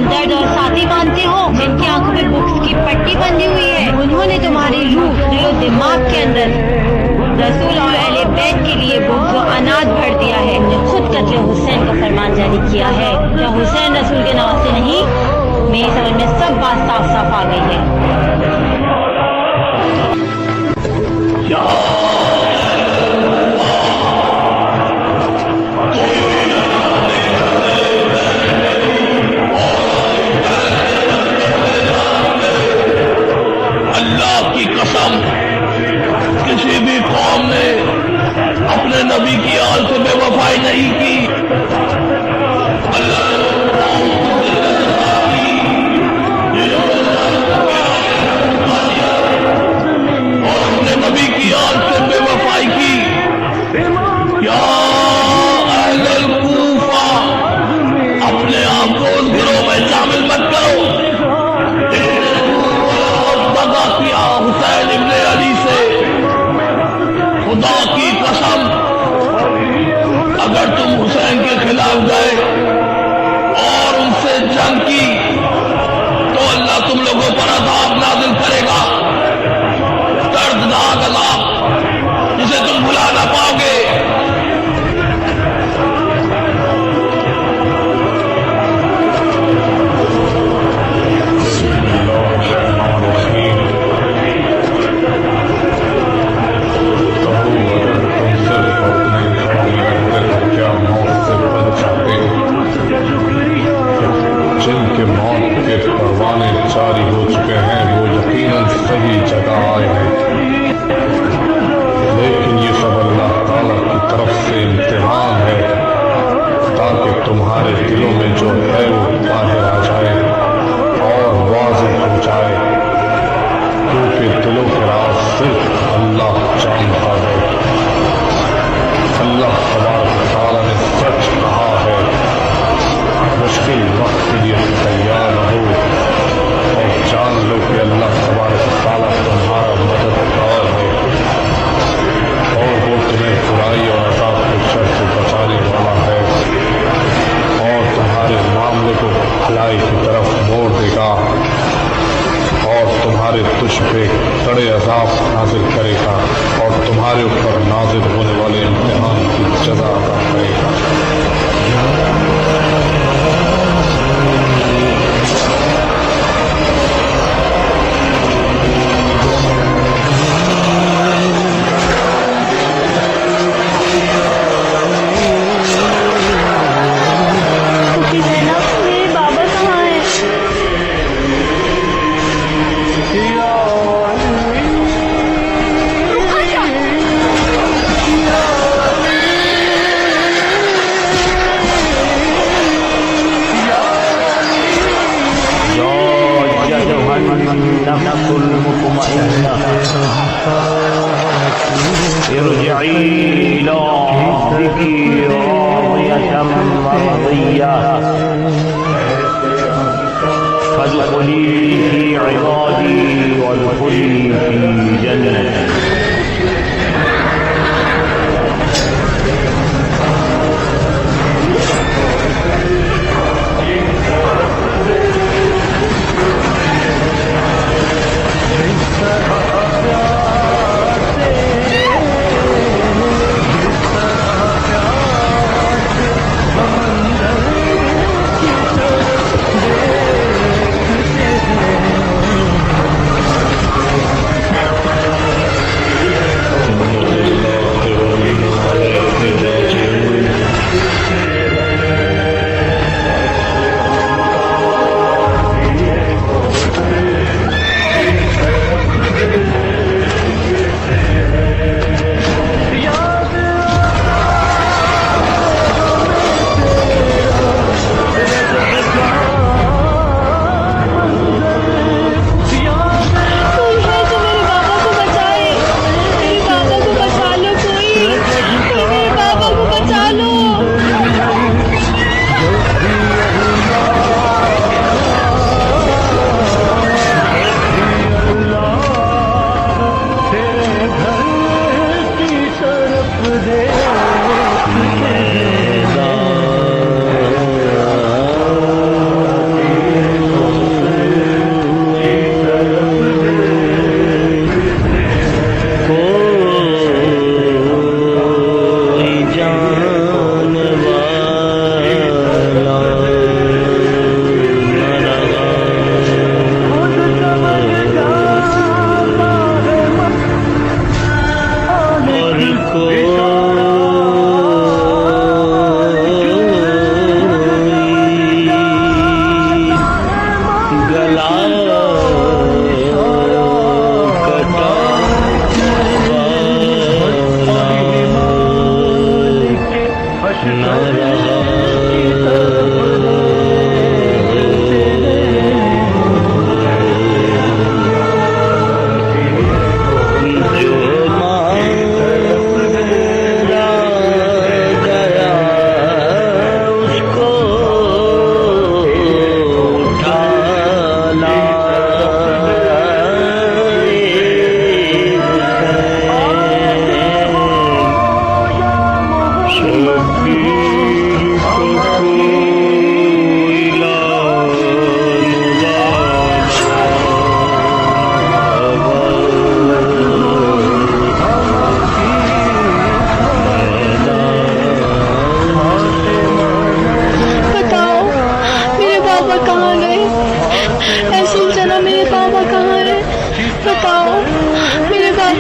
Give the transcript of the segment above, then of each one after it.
हमदर्द और साथी मानते हो, जिनकी आंखों में बुक्स की पट्टी बंधी हुई है। उन्होंने तुम्हारी रूह, दिलो दिमाग के अंदर रसूल और अहले बैत के लिए बुग़्ज़ व अनाद भर दिया है। खुद कत्ल हुसैन का फरमान जारी किया है। क्या हुसैन रसूल के नवासे नहीं? मेरी समझ में सब बात साफ साफ आ गई है। अल्लाह की कसम, किसी भी कौम ने अपने नबी की आल से बेवफाई नहीं की। अल्लाह और अपने नबी की आल से बेवफाई की। या अहलल कूफा, अपने आप को उस गिरोह में शामिल मत करो। दगा किया हुसैन इब्ने अली से। खुदा की कसम, अगर तुम हुसैन के खिलाफ गए और उनसे जंग की तो अल्लाह तुम लोगों पर अज़ाब नाज़िल करेगा, दर्दनाक अज़ाब जिसे तुम भुला ना पाओगे। जिनके मौत के परवाने जारी हो चुके हैं वो यकीनन सही जगह आए हैं, लेकिन ये सब अल्लाह ताला की तरफ से इम्तिहान है ताकि तुम्हारे दिलों में जो है वो बाहर आ जाए और वाज़ेह हो जाए, क्योंकि दिलों के राज सिर्फ अल्लाह जानता है। अल्लाह तबारक ताला ने सच कहा है, मुश्किल वक्त के लिए तैयार रहो और जान लो कि अल्लाह तबारक ताला तुम्हारा मददगार है और वो तुम्हें बुराई और अज़ाब के शर से बचाने वाला है और तुम्हारे मामले को भलाई की तरफ मोड़ देगा और तुम्हारे तुझ पे कड़े अज़ाब नाज़िल करेगा और तुम्हारे ऊपर नाज़िल होने वाले इम्तिहान की जज़ा अता करेगा।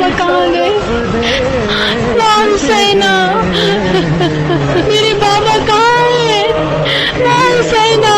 बाबा कहाँ गए? माँ हुसैना, मेरे बाबा कहाँ है? माँ हुसैना।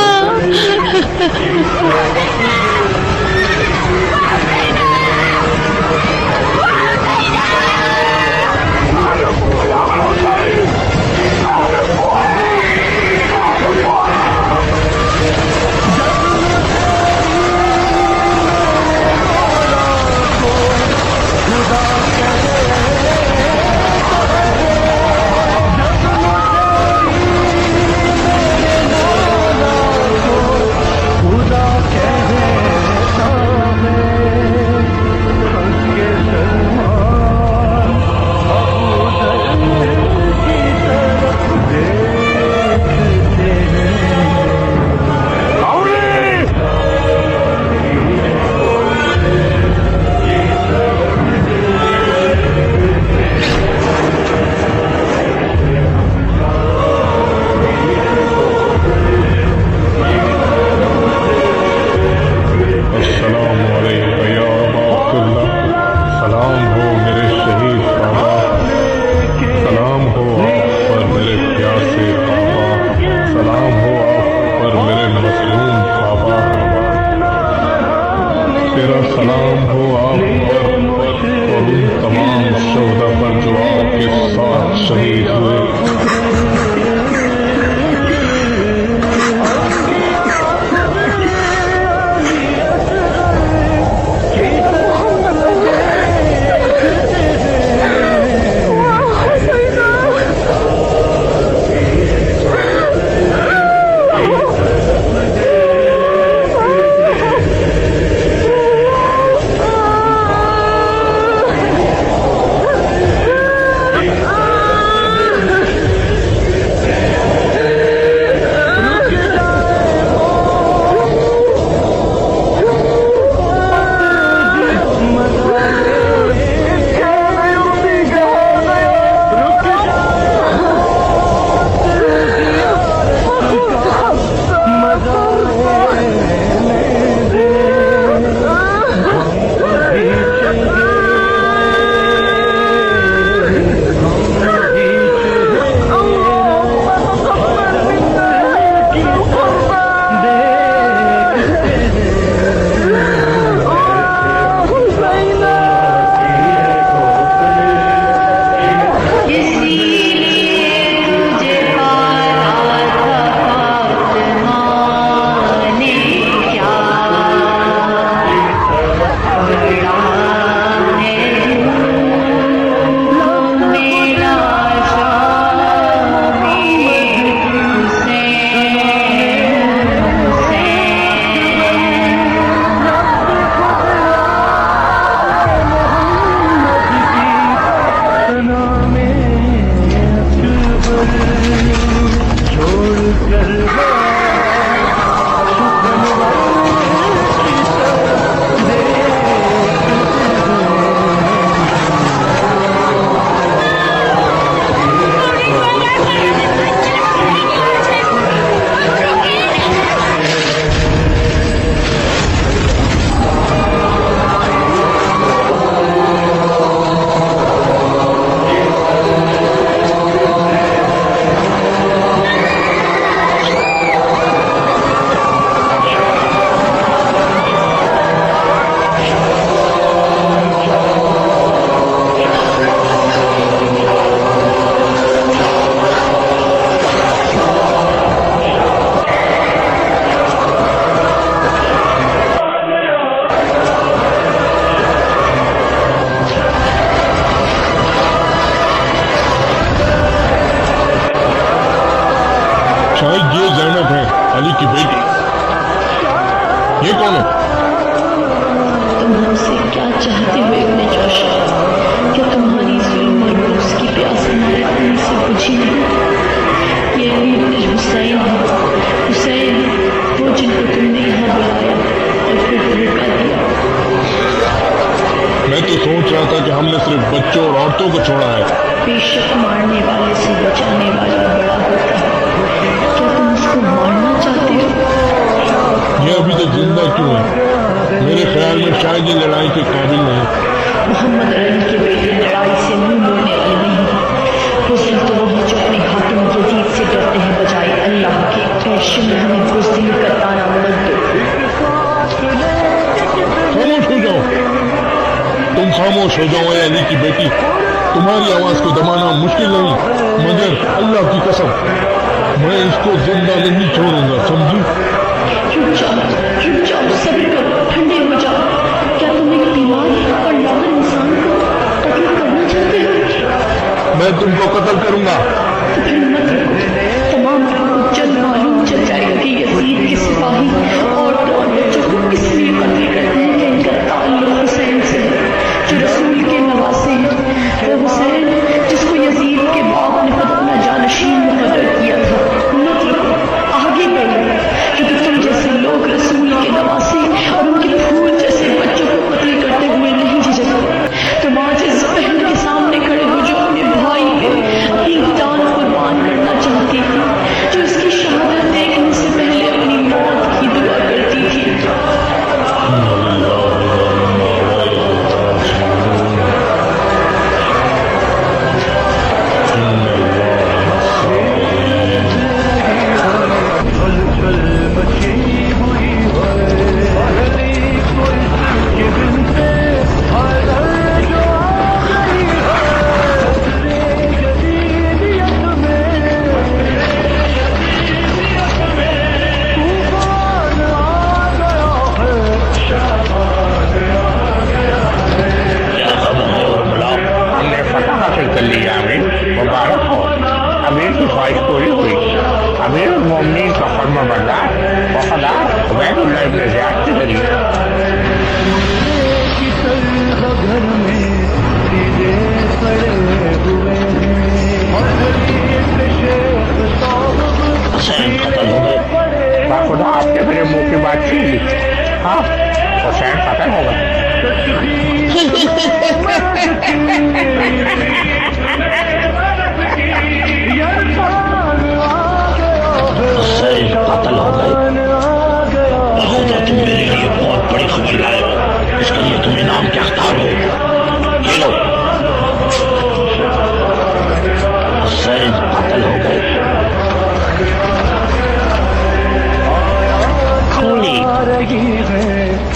ये कौन है? तुम हमसे क्या चाहते हो इब्ने जोशी? क्या तुम्हारी जुल्म और बुग़्ज़ की प्यास हमारे खून से बुझी नहीं? ये अली इब्ने हुसैन है, हुसैन वो जिनको तुमने यहाँ बुलाया और फिर धोखा दिया। मैं तो सोच रहा था कि हमने सिर्फ बच्चों और औरतों को छोड़ा है। बेशक मारने वाले से बचाने वाला बड़ा होता है। क्या तुम उसको मारना चाहते हो? ये अभी तक जिंदा क्यों है? मेरे ख्याल में शायद ये लड़ाई के काबिल नहीं। मोहम्मद अली के खामोश हो जाओ अली की बेटी, तुम्हारी आवाज को दबाना मुश्किल नहीं, मगर अल्लाह की कसम मैं इसको जिंदा नहीं छोड़ूंगा, समझी? रुक जाओ, सब्र करो, ठंडे हो जाओ। क्या तुम एक बीमार और लागर इंसान को कत्ल करना चाहते हो? मैं तुमको कत्ल करूंगा। तो फिर मत रुको, तमाम लोगों को जल्द मालूम चल जाएगा कि यजीद के सिपाही औरतों और बच्चों को इसलिए कत्ल करते हैं कि इनका ताल्लुक हुसैन से है, जो रसूल के नवासे हैं। वो हुसैन जिसको यजीद के बाप ने खुद अपना जानशीन मुकर्रर किया था। मत रुको, आगे बढ़ो, क्योंकि तुम जैसे लोग रसूल के नवासे और उनके फूल जैसे बच्चों को कत्ल करते हुए नहीं झिझकते। तुम आज इस बहन के सामने खड़े हो जो अपने भाई पे अपनी जान कुर्बान करना चाहती थी, जो इसकी शहादत देखने से पहले अपनी मौत की दुआ करती थी।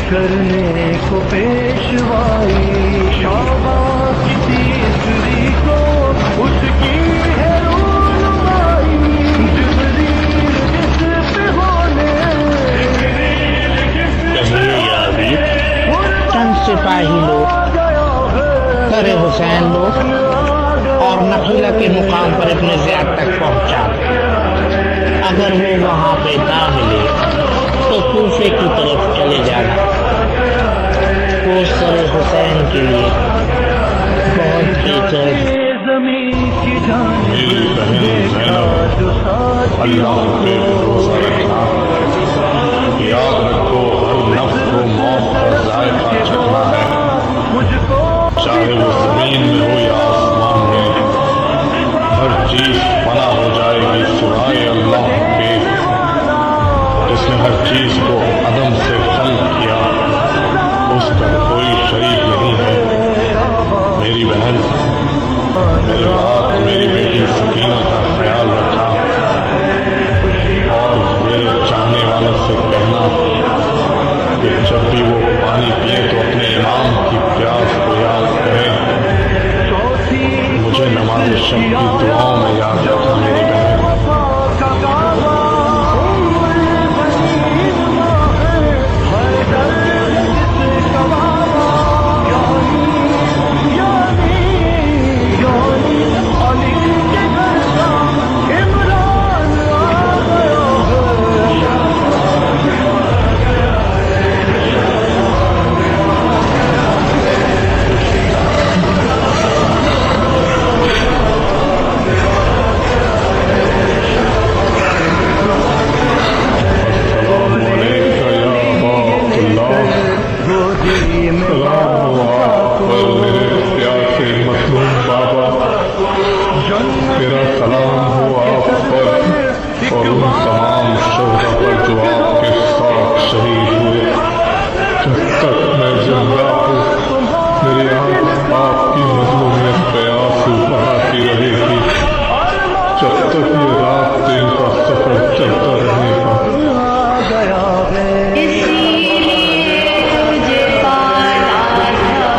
करने को पेशवाई शाबाश तीसरी को उसकी है रूनुमाई जिब्रील जिस पे होने चंद सिपाही लोग करे हुसैन लोग और नखीला के मुकाम पर अपने ज़ियाद तक पहुंचा। अगर वो वहां पे ना मिले तो कूफे की तरफ चले जाना। वो सर हुसैन के लिए बहुत ही जल्द मेरी बहन ज़ैनब, अल्लाह पे भरोसा रखना, याद रखो हर नफ्स को मौत का जायका चखना है, चाहे वो जमीन में हो या आसमान में। हर चीज फना हो जाएगी सिवाय अल्लाह के, जिसने हर चीज को अदम से खल्क किया, उसका कोई शरीक नहीं है। मेरी बहन, मेरे बाद मेरी बेटी सकीना का ख्याल रखा और मेरे चाहने वालों से कहना कि जब भी वो पानी पिए तो अपने इमाम की प्यास को याद करें। मुझे नमाज शब की दुआओं में याद रखा मेरी बहन। मेरा सलाम हो आप पर और उन तमाम शोहदा पर जो आपके साथ शहीद हुए। जब तक मैं जिंदा हूँ मेरी आंख आपकी मजलूमियत पे आंसू बहाती रहेगी, जब तक ये रात दिन का सफर चलता रहेगा। इसीलिए तुझे पाला था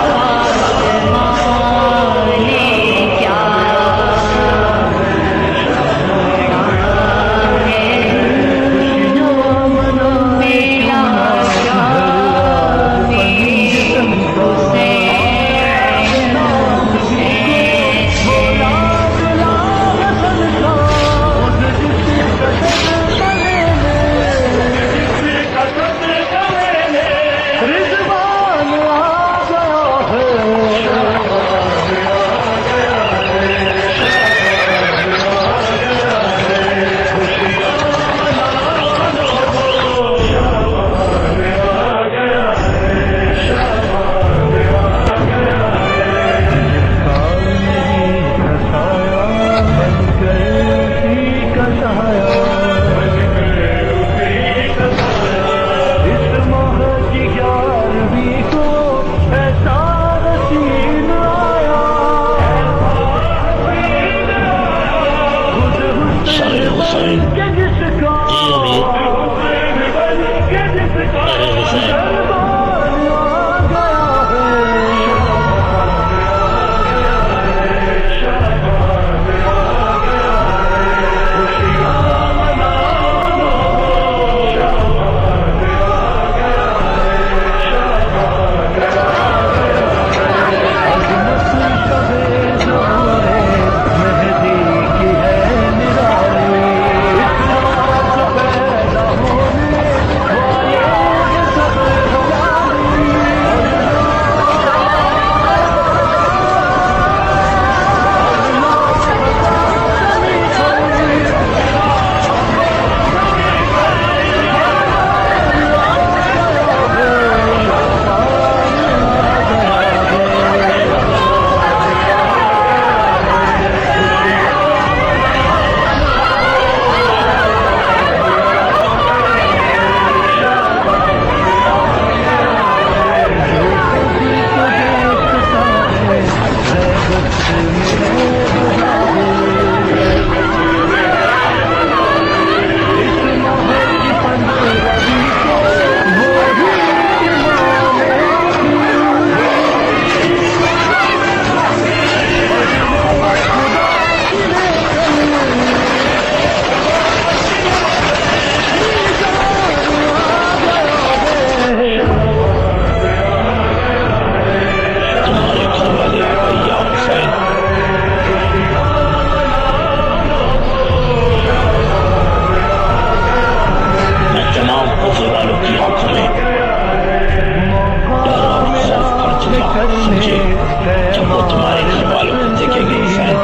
तुम्हारे घर वालों को देखेंगे हुसैन,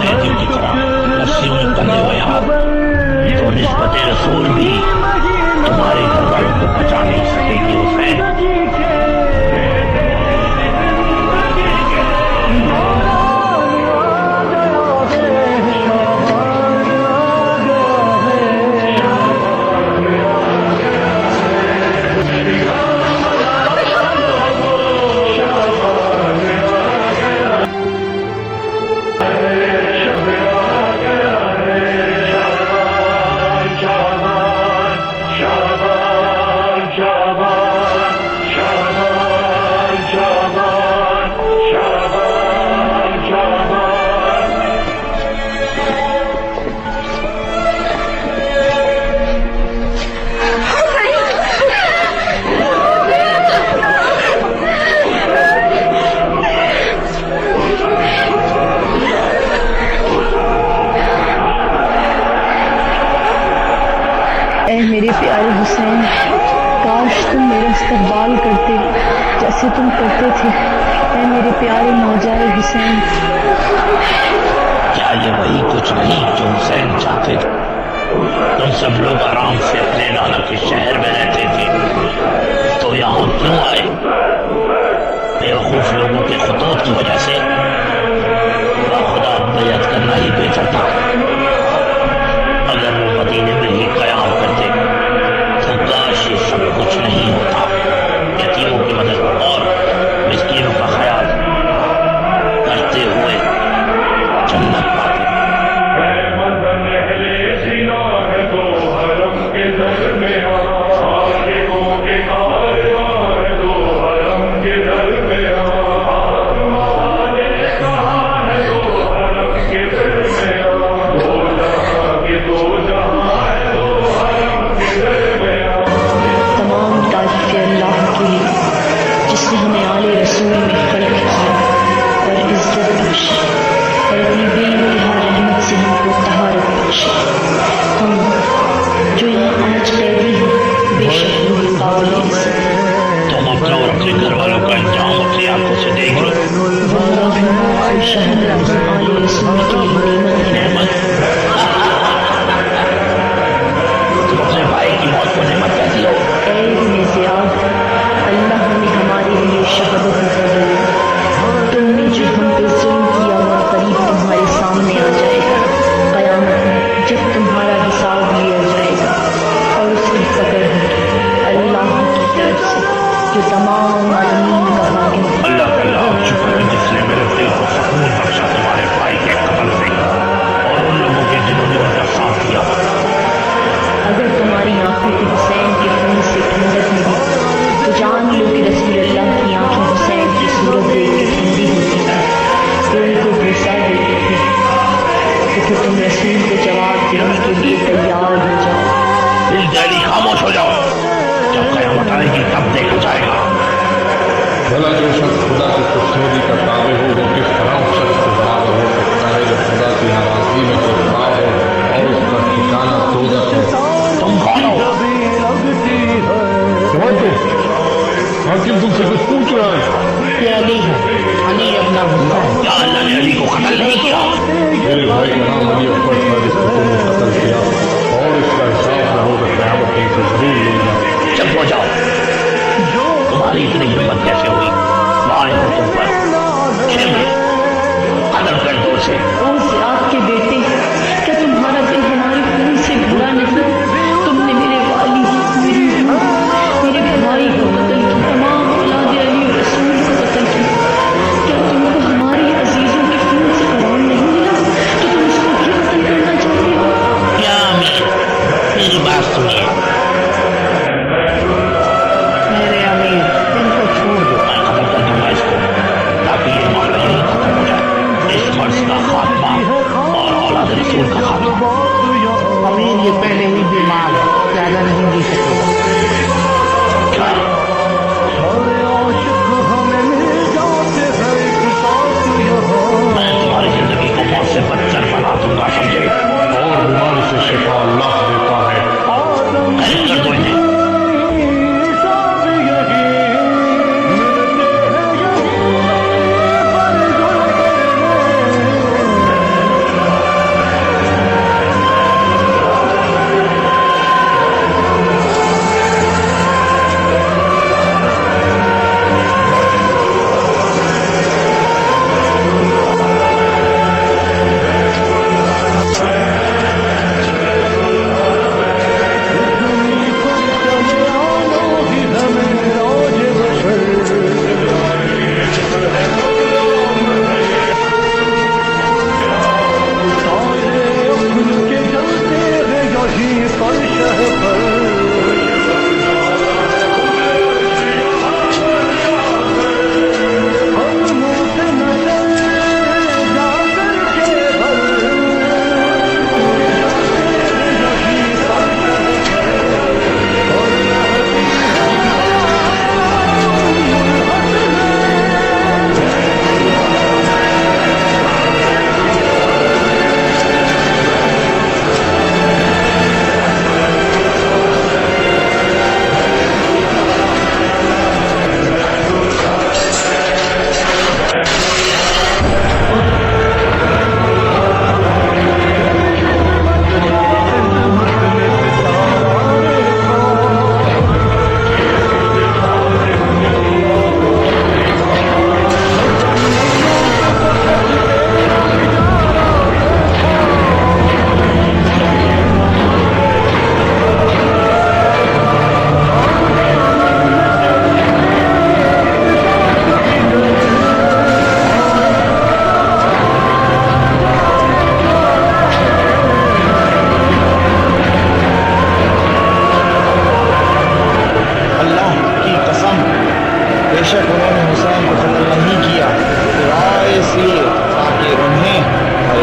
कैदियों की तरह रस्सियों में बंधे हुए हाथ, तो निस्बत रसूल भी तुम्हारे घर वालों को बचा नहीं सकेगी हुसैन। ऐ मेरे प्यारे हुसैन, काश तुम मेरा इस्तकबाल करते जैसे तुम करते थे। ऐ मेरे प्यारे मौजाए हुसैन। क्या ये वही कुछ नहीं जो हुसैन चाहते थे? तुम सब लोग आराम से अपने नाना के शहर में रहते थे, तो यहाँ क्यों आए? बेवकूफ लोगों के खुतूत की वजह से? खुदा बैअत करना ही बेहतर था। अगर वो मदीने में ही कयाम करते तो काश ये सब कुछ नहीं होता। यतीमों की मदद और मिस्कीनों का ख्याल करते हुए जन्नत पाते। जिसने हमें आले रसूल में खलक किया और इज्जत बख्शी और अपनी बेइंतहा रहमत से हमको तहारत बख्शी। हम जो यहाँ आज कैदी हैं, बेशक वो काबिल इज्जत हैं। तुम अपना और अपने घर वालों का इंजाम अपनी आंखों से देख लो। वल्लाह शहर आले रसूल के लिए नेमत है। तुम अपने भाई की मौत को नेमत कहती हो। ऐ इब्ने ज़ियाद, अल्लाह ने हमारे लिए शहादत नजर दी। तुमने जो हम पे जुल्म किया वो करीब तुम्हारे सामने आ जाएगा। क़यामत में जब तुम्हारा हिसाब लिया जाएगा और उसकी पकड़ अल्लाह की तरफ से जो तमाम आलमीन का हाकिम है। अल्लाह का लाख शुक्र है जिसने मेरे दिल को सुकून बख्शा तुम्हारे भाई के कत्ल से और उन लोगों के जिन्होंने उनका साथ दिया। अगर तुम्हारी आंखों को हुसैन के खून से ठंडक मिली तो जान लो कि रसूल अल्लाह की आंखें हुसैन की सूरत देख के ठंडी होती हैं। वो उनको भूसा देते थे। तो फिर तुम रसूल को जवाब देने के लिए तैयार हो जाओ। दिल जैली खामोश हो जाओ, जब क़यामत आएगी तब देखा जाएगा। भला जो शख्स खुदा की खुशनुदी का ताबे हो वो किस तरह उस शख्स के बराबर हो सकता है जो खुदा की नाराजगी में गिरफ्तार हो और उसका ठिकाना दोज़ख है। तुम कौन हो? हाकिम तुमसे कुछ पूछ रहा है। ये अली है, अली अपना हुसैन। क्या अल्लाह ने अली को कत्ल नहीं किया? मेरे भाई का नाम अली अकबर था जिसको तुमने कत्ल किया और इसका हिसाब न हो तो क़यामत तुमसे जरूर लेगा। चुप हो जाओ। तुम्हारी इतनी हिम्मत कैसे हुई? वाह तुम पर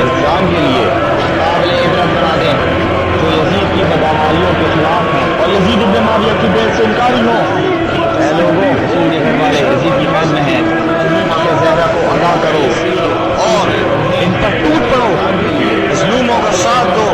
इंसान के लिए काबिल इबरत बना दें जो यजीद की बदमाशियों के खिलाफ हैं और यजीद इब्न मुआविया की बैत से इनकारी हों। ऐ लोगों, रसूल के घर वाले यजीद की कैद में हैं, के ज़हरा को अदा करो और इन पर टूट पड़ो, मज़लूमों का साथ दो।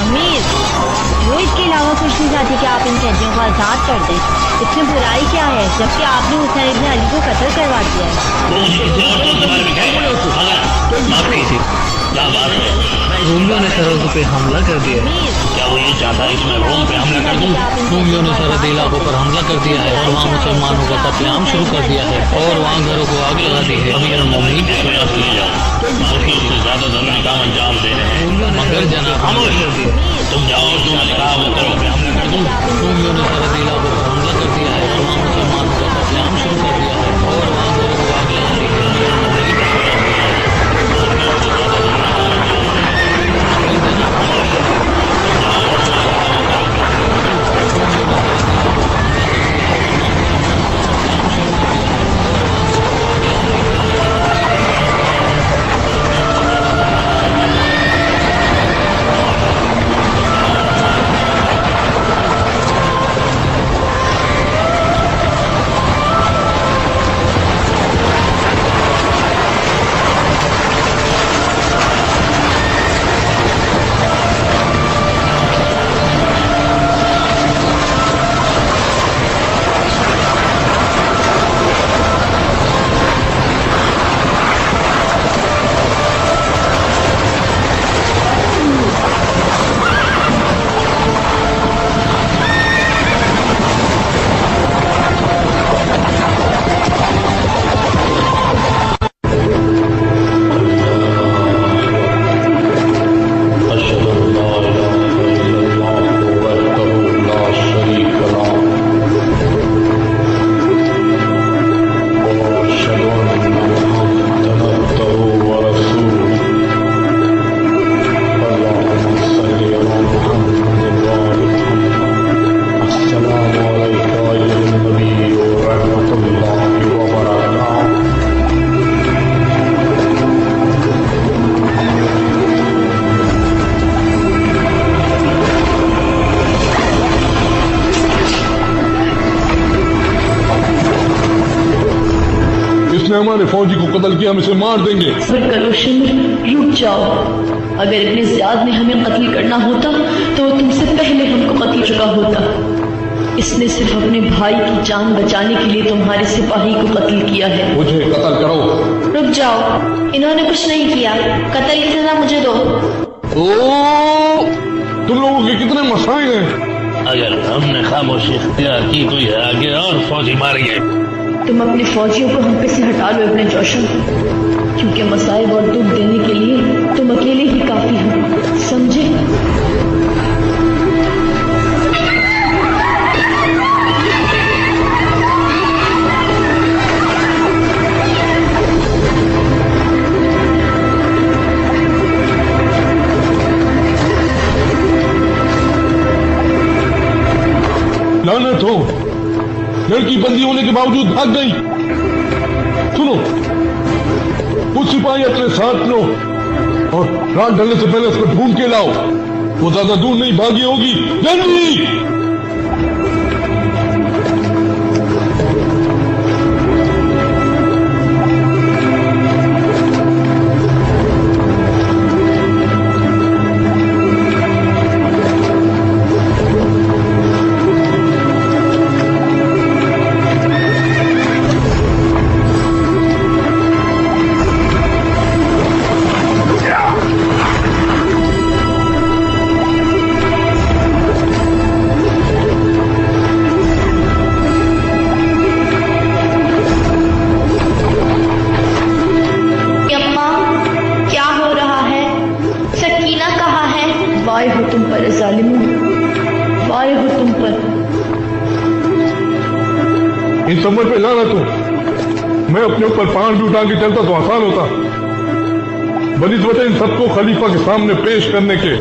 अमीर, वो इसके अलावा कुछ नहीं चाहती कि आप इन कैदियों को आज़ाद कर दें। इसमें बुराई क्या है जबकि आपने हुसैन इब्न अली को कत्ल करवा दिया है। रोमियो ने सरहद पे हमला कर दिया। क्या वो ये चाहता है कि मैं रोम पे हमला कर दूं? रोमियो ने सरहदी इलाकों पर हमला कर दिया है और वहाँ मुसलमानों का कत्लेआम शुरू कर दिया है और वहाँ घरों को आग लगा दी है। अमीर मोमिन प्रयास किए जाओ, बाकी उससे ज्यादा जरूरी काम अंजाम दे रहे हैं। मगर जनाब खामोश तुम जाओ, तुमने कहा वो करो, मैं हमला कर दूं। रोमियो ने सरहदी इलाकों पर हमला कर दिया है और वहाँ मुसलमानों का कत्लेआम शुरू कर दिया है और वहाँ घरों को आग लगा दी है। हमारे फौजी को कत्ल किया, हम इसे मार देंगे। रुक जाओ, अगर इब्ने ज़ियाद ने हमें कत्ल करना होता तो वो तुमसे पहले हमको कत्ल चुका होता। इसने सिर्फ अपने भाई की जान बचाने के लिए तुम्हारे सिपाही को कत्ल किया है। मुझे कत्ल करो। रुक जाओ, इन्होंने कुछ नहीं किया, कत्ल की सजा मुझे दो। ओ, तुम लोगों के कितने मसाइल हैं। अगर हमने खामोशी इख्तियार की तो ये आगे और फौजी मारेंगे। तुम अपने फौजियों को हम पे से हटा लो इब्ने जोशम, क्योंकि मसाइब और दुख देने के लिए तुम अकेले ही काफी हो, समझे? लानत हो, लड़की बंदी होने के बावजूद भाग गई। सुनो, कुछ सिपाही अपने साथ लो और रात ढलने से पहले उसको ढूंढ के लाओ। वो ज्यादा दूर नहीं भागी होगी, जल्दी। वाय हो तुम पर जालिमों, वाय हो तुम पर। इन समझ पे लानत हो, मैं अपने ऊपर पांव भी उठा के चलता तो आसान होता, बनिस्बत इन सबको खलीफा के सामने पेश करने के।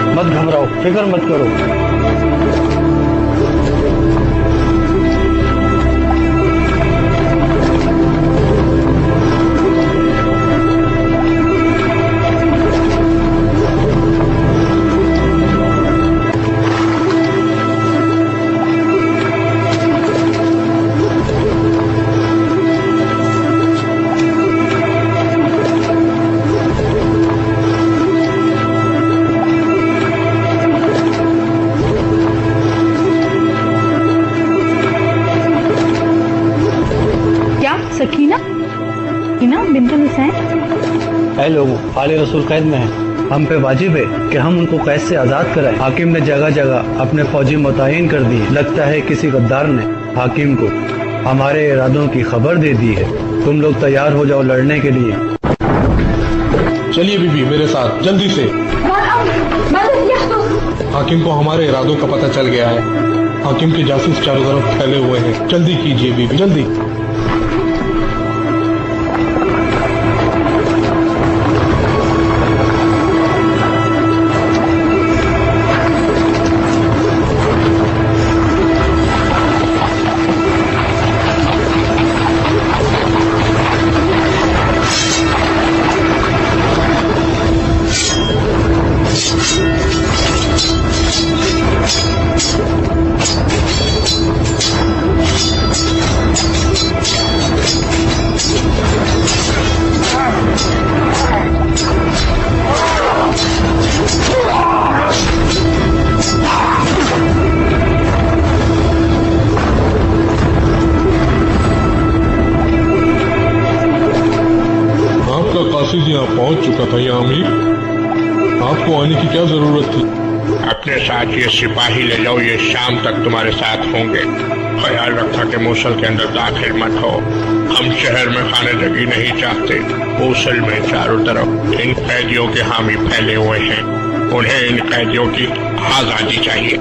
मत घबराओ, फिक्र मत करो। सकीना, सकीना बिंतुल हुसैन। ऐ लोगों, आले रसूल कैद में हैं। हम पे वाजिब है कि हम उनको कैद से आजाद कराएं। हाकिम ने जगह जगह अपने फौजी मुतय्यन कर दिए। लगता है किसी गद्दार ने हाकिम को हमारे इरादों की खबर दे दी है। तुम लोग तैयार हो जाओ लड़ने के लिए। चलिए बीबी मेरे साथ जल्दी से। हाकिम को हमारे इरादों का पता चल गया है। हाकिम के जासूस चारों तरफ फैले हुए हैं। जल्दी कीजिए बीबी, जल्दी। कासिद यहाँ पहुँच चुका था। या अमीर, आपको आने की क्या जरूरत थी? अपने साथ ये सिपाही ले जाओ, ये शाम तक तुम्हारे साथ होंगे। ख्याल रखा कि मूसल के अंदर दाखिल मत हो। हम शहर में खाने जगी नहीं चाहते। मूसल में चारों तरफ इन कैदियों के हामी फैले हुए हैं। उन्हें इन कैदियों की आजादी चाहिए।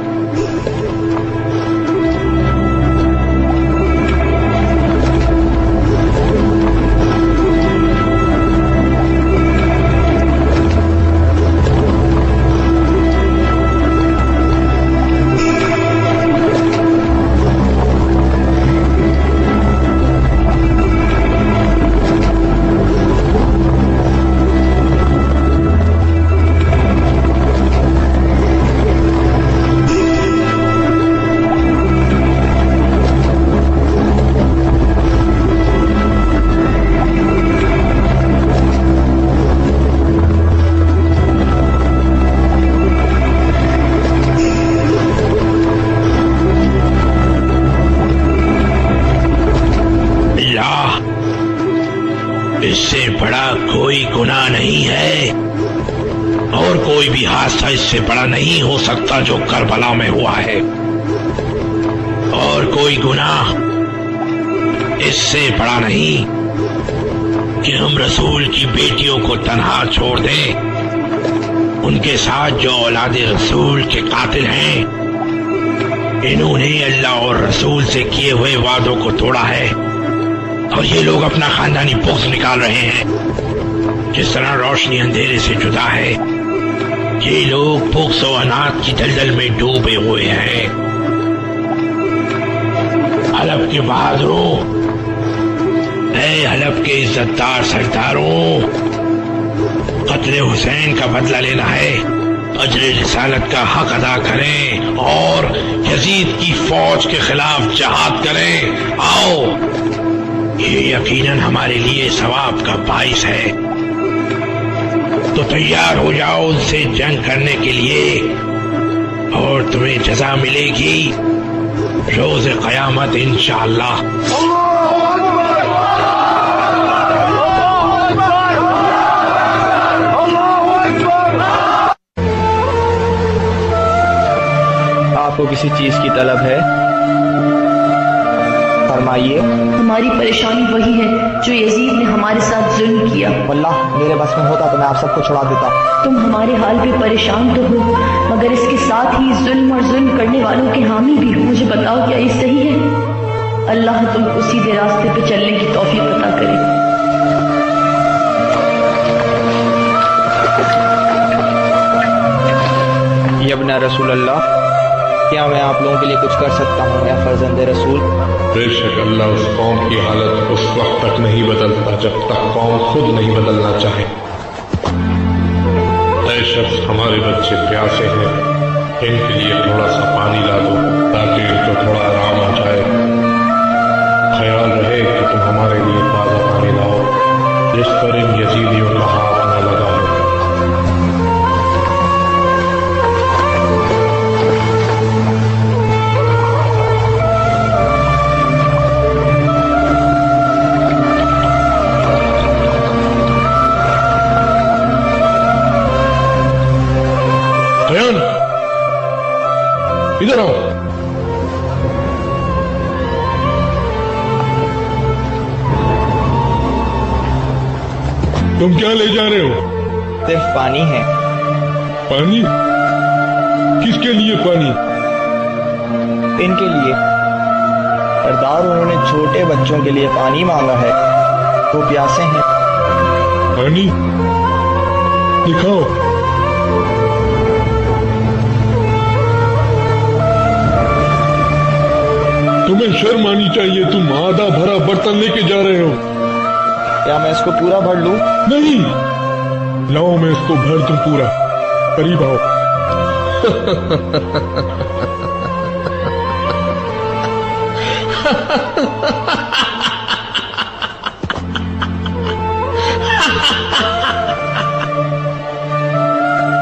इससे बड़ा कोई गुनाह नहीं है। और कोई भी हादसा इससे बड़ा नहीं हो सकता जो करबला में हुआ है, और कोई गुनाह इससे बड़ा नहीं कि हम रसूल की बेटियों को तन्हा छोड़ दें। उनके साथ जो औलादे रसूल के कातिल हैं, इन्होंने अल्लाह और रसूल से किए हुए वादों को तोड़ा है, और ये लोग अपना खानदानी बुग़्ज़ निकाल रहे हैं। जिस तरह रोशनी अंधेरे से जुदा है, ये लोग बुग़्ज़ और अनाथ की दलदल में डूबे हुए हैं। हलब के बहादुरों, ऐ हलब के इज्जतदार सरदारों, कत्ले हुसैन का बदला लेना है, अजर रिसालत का हक अदा करें और यजीद की फौज के खिलाफ जहाद करें। आओ, ये यकीनन हमारे लिए सवाब का बाइस है। तो तैयार हो जाओ उनसे जंग करने के लिए, और तुम्हें जज़ा मिलेगी रोज़ क़यामत इंशाअल्लाह। आपको किसी चीज की तलब है? फरमाइए। हमारी परेशानी वही है जो यजीद ने हमारे साथ जुल्म किया। वल्लाह मेरे बस में होता तो मैं आप सबको छुड़ा देता। तुम हमारे हाल पे परेशान तो हो, मगर इसके साथ ही जुल्म और जुल्म करने वालों के हामी भी हो। मुझे बताओ, क्या ये सही है? अल्लाह तुमको सीधे रास्ते पे चलने की तौफीक अता करे। यब्ना रसूल अल्लाह, क्या मैं आप लोगों के लिए कुछ कर सकता हूँ या फर्जंदे रसूल? बेशक अल्लाह उस कौम की हालत उस वक्त तक नहीं बदलता जब तक कौम खुद नहीं बदलना चाहे। ऐ शख्स, हमारे बच्चे प्यासे हैं, इनके लिए थोड़ा सा पानी ला दो ताकि इनको थोड़ा आराम आ जाए। ख्याल रहे कि तुम हमारे लिए ताज़ा पानी लाओ, जिस पर इन यजीदियों का हाथ न लगा हो। इधर आओ। तुम क्या ले जा रहे हो? सिर्फ पानी है। पानी? किसके लिए पानी? इनके लिए। सरदार, उन्होंने छोटे बच्चों के लिए पानी मांगा है, वो प्यासे हैं। पानी दिखाओ। तुम्हें शर्म आनी चाहिए, तुम आधा भरा बर्तन लेके जा रहे हो। क्या मैं इसको पूरा भर लूं? नहीं, लाओ मैं इसको भर दूं पूरा। करीब आओ।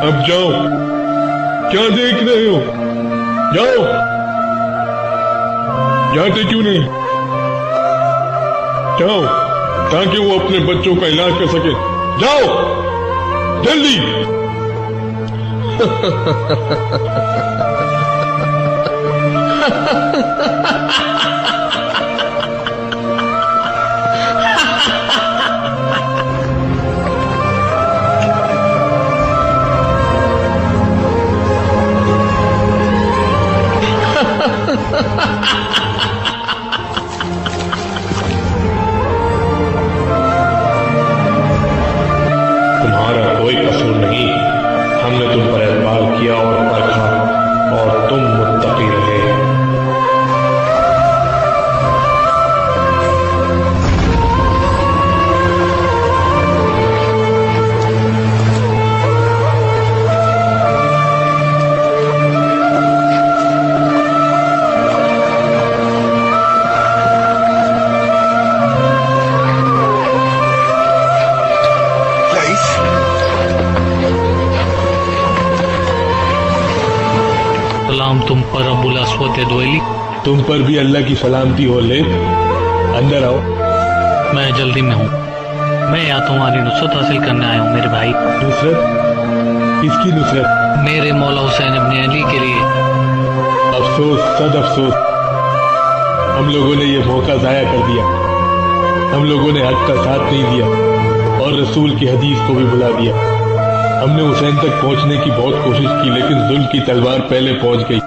अब जाओ, क्या देख रहे हो? जाओ, जाते क्यों नहीं? जाओ, ताकि वो अपने बच्चों का इलाज कर सके। जाओ जल्दी। तुम्हारा कोई कसूर नहीं, हमने तुम पर एतबार किया और परखा, और तुम मुत्तकी रहे। सलाम तुम पर अबुल अस्वद दुआली। तुम पर भी अल्लाह की सलामती हो। ले अंदर आओ। मैं जल्दी में हूँ। मैं यहाँ तुम्हारी नुसरत हासिल करने आया हूँ मेरे भाई। नुसरत? किसकी नुसरत? मेरे मौला हुसैन इब्न अली के लिए। अफसोस, सद अफसोस, हम लोगों ने ये मौका जाया कर दिया। हम लोगों ने हक का साथ नहीं दिया और रसूल की हदीस को भी भुला दिया। हमने हुसैन तक पहुंचने की बहुत कोशिश की, लेकिन जुल्म की तलवार पहले पहुंच गई।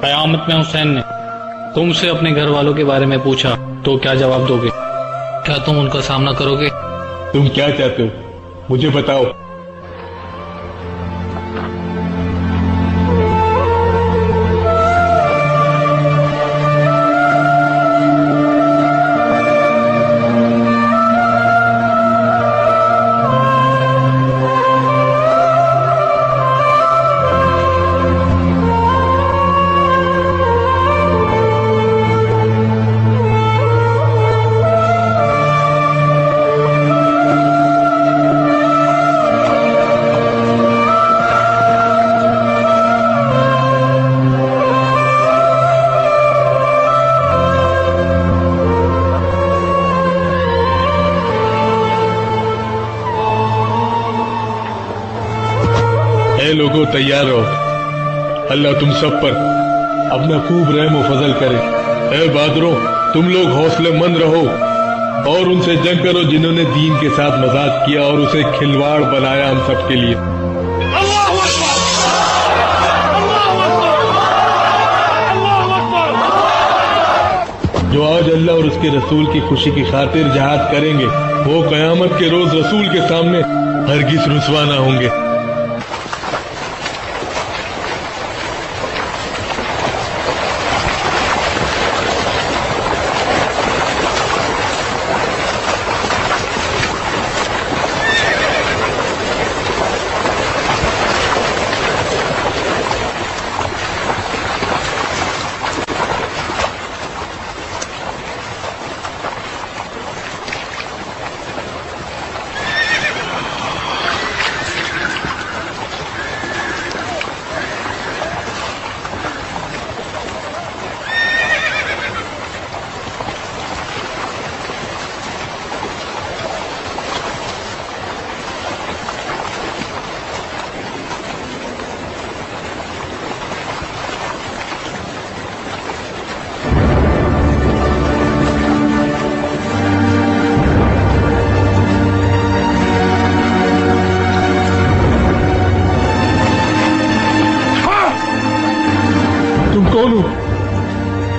कयामत में हुसैन ने तुमसे अपने घर वालों के बारे में पूछा तो क्या जवाब दोगे? क्या तुम उनका सामना करोगे? तुम क्या चाहते हो, मुझे बताओ। लोगों तैयार रहो, अल्लाह तुम सब पर अपना खूब रहम व फजल करे। ए बहादुरों, तुम लोग हौसलेमंद रहो और उनसे जंग करो जिन्होंने दीन के साथ मजाक किया और उसे खिलवाड़ बनाया हम सब के लिए। जो आज अल्लाह और उसके रसूल की खुशी की खातिर जहाद करेंगे, वो कयामत के रोज रसूल के सामने हरगिज रुसवा ना होंगे।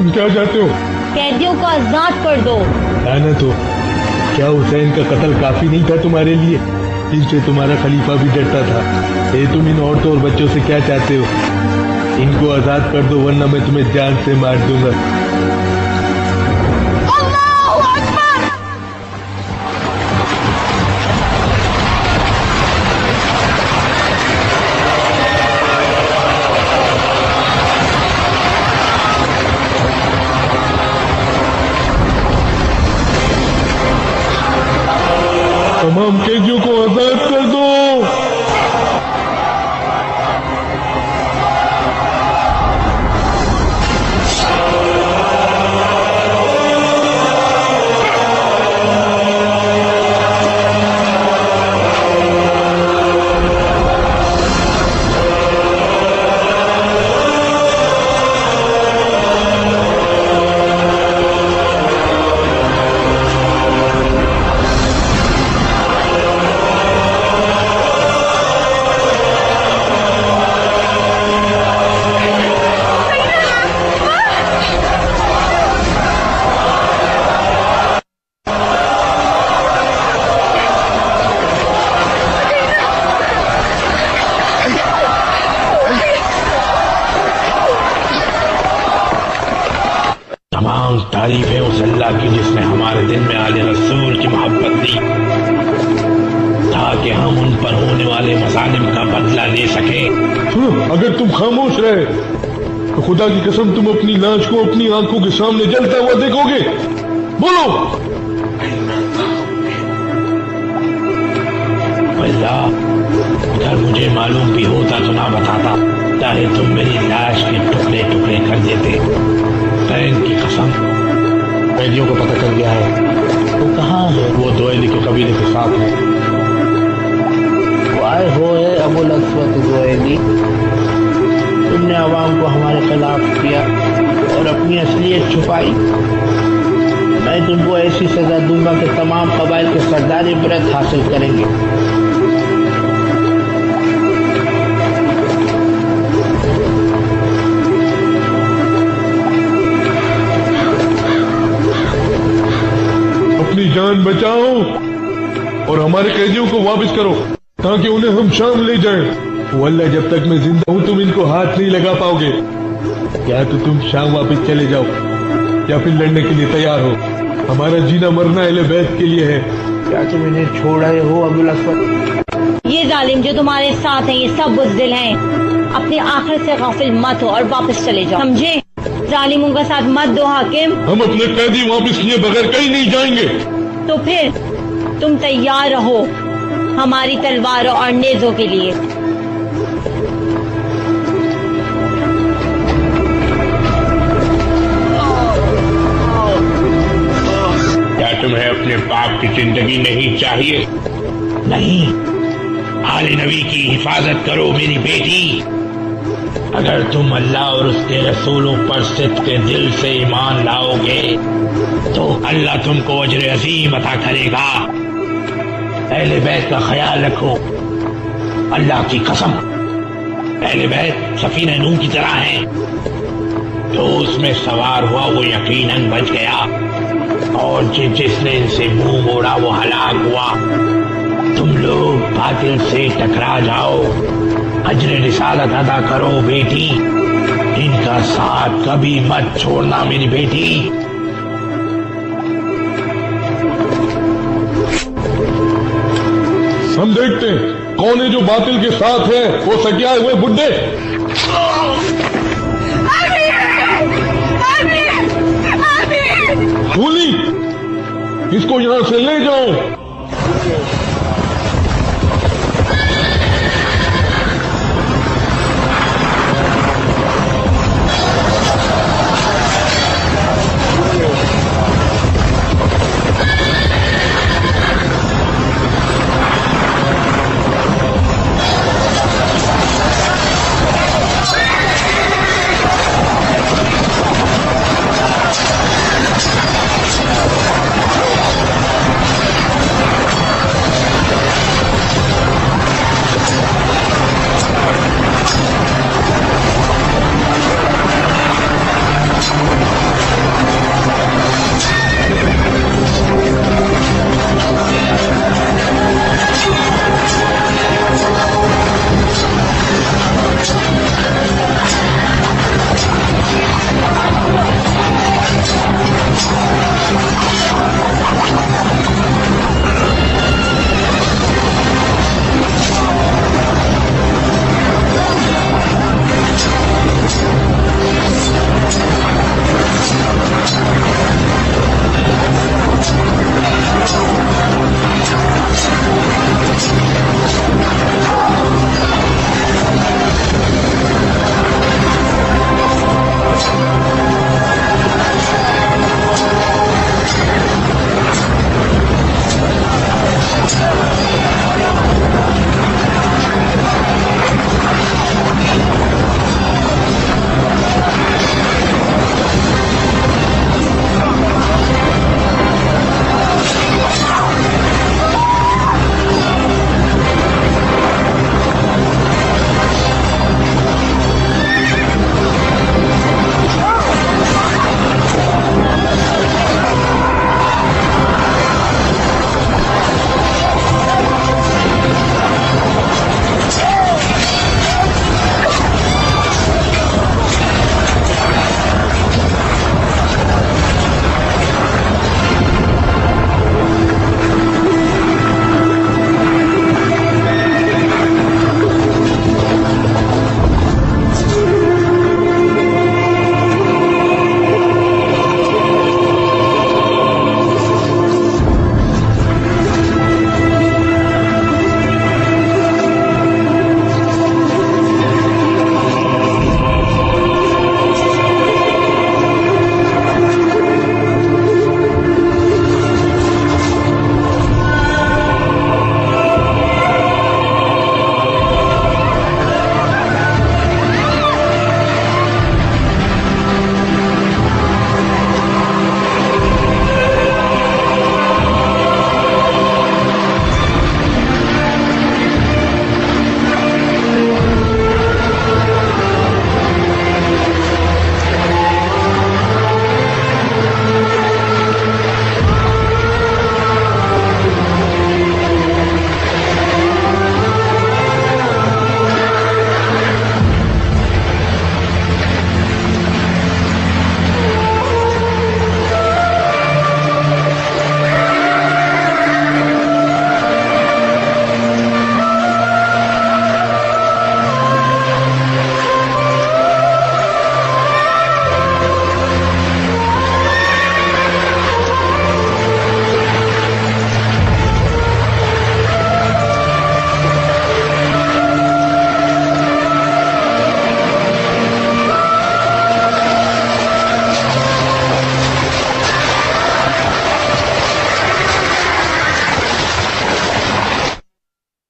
तुम क्या चाहते हो? कैदियों को आजाद कर दो। लानत हो, क्या हुसैन का कत्ल काफी नहीं था तुम्हारे लिए? इनसे तुम्हारा खलीफा भी डरता था। तुम इन औरतों और बच्चों से क्या चाहते हो? इनको आजाद कर दो वरना मैं तुम्हें जान से मार दूंगा। तमाम कैदियों को आजाद कर दो। तारीफ है उस अल्लाह की जिसने हमारे दिल में आले रसूल की मोहब्बत दी ताकि हम उन पर होने वाले मसालिम का बदला ले सके। अगर तुम खामोश रहे तो खुदा की कसम तुम अपनी लाश को अपनी आंखों के सामने जलता हुआ देखोगे। बोलो। अल्लाह, अगर मुझे मालूम भी होता तो ना बताता, चाहे तुम मेरी लाश के टुकड़े टुकड़े कर देते। तैन की कसम, कैदियों को पता चल गया है। वो कहाँ है? वो दोयली के कबीले के साथ है। वो आए हुए ली। तुमने अवाम को हमारे खिलाफ किया और अपनी असलियत छुपाई। मैं तुमको ऐसी सजा दूंगा कि तमाम कबाइल के सरदार इबरत हासिल करेंगे। अपनी जान बचाओ और हमारे कैदियों को वापस करो ताकि उन्हें हम शाम ले जाएं। वो अल्लाह, जब तक मैं जिंदा हूं तुम इनको हाथ नहीं लगा पाओगे। या तो तुम शाम वापस चले जाओ या फिर लड़ने के लिए तैयार हो। हमारा जीना मरना अहले बैत के लिए है। क्या तुम इन्हें छोड़ रहे हो अबुल अस्वद? ये जालिम जो तुम्हारे साथ हैं ये सब बुज़दिल हैं। अपनी आखिरत से गाफिल मत हो और वापस चले जाओ, समझे? जालिमों का साथ मत दो हाकिम। हम अपने कैदी वापस लिए बगैर कहीं नहीं जाएंगे। तो फिर तुम तैयार रहो हमारी तलवारों और नेज़ों के लिए। क्या तुम्हें अपने बाप की जिंदगी नहीं चाहिए? नहीं, आले नबी की हिफाजत करो मेरी बेटी। अगर तुम अल्लाह और उसके रसूलों पर सिद्क़ के दिल से ईमान लाओगे तो अल्लाह तुमको अजर अजीम अता करेगा। अहले बैत का ख्याल रखो। अल्लाह की कसम, अहले बैत सफीना नूह की तरह है। जो उसमें सवार हुआ वो यकीनन बच गया और जिसने इनसे मुंह मोड़ा वो हलाक हुआ। तुम लोग बातिल से टकरा जाओ, अजर रिसालत अदा करो बेटी। इनका साथ कभी मत छोड़ना मेरी बेटी। हम देखते हैं कौन है जो बातिल के साथ है। वो सकिया हुए बुड्ढे। भूली, इसको यहां से ले जाओ।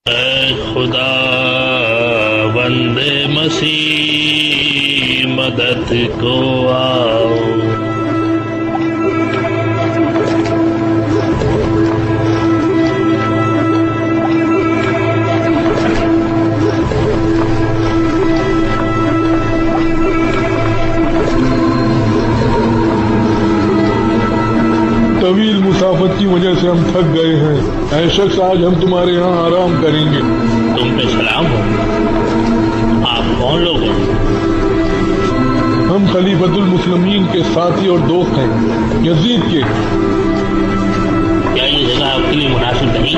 ऐ खुदा वंदे मसीह मदद को आओ। तवील मुसाफत की वजह से हम थक गए हैं। ऐ शख्स, आज हम तुम्हारे यहाँ आराम करेंगे। तुम पे सलाम हो। आप कौन लोग हैं? हम खलीफतुल मुस्लिमीन के साथी और दोस्त हैं, यजीद के। क्या ये जगह आपके लिए मुनासिब नहीं?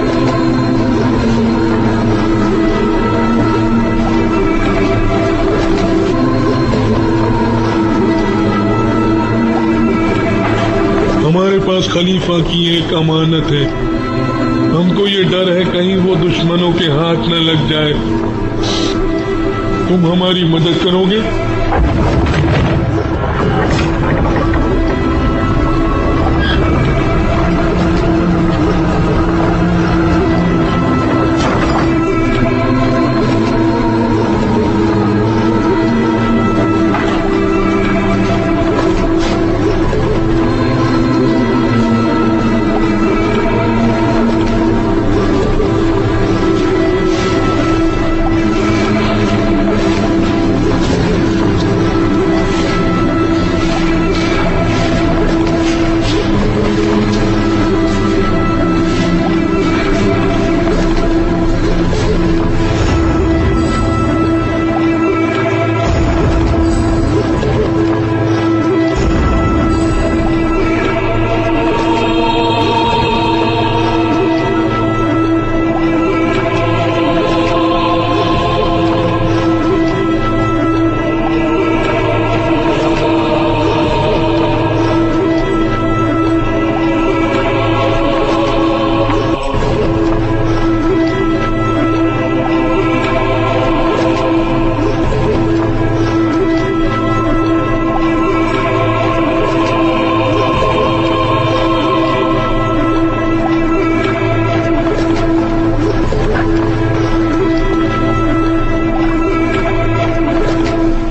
हमारे पास खलीफा की एक अमानत है। हमको ये डर है कहीं वो दुश्मनों के हाथ न लग जाए। तुम हमारी मदद करोगे?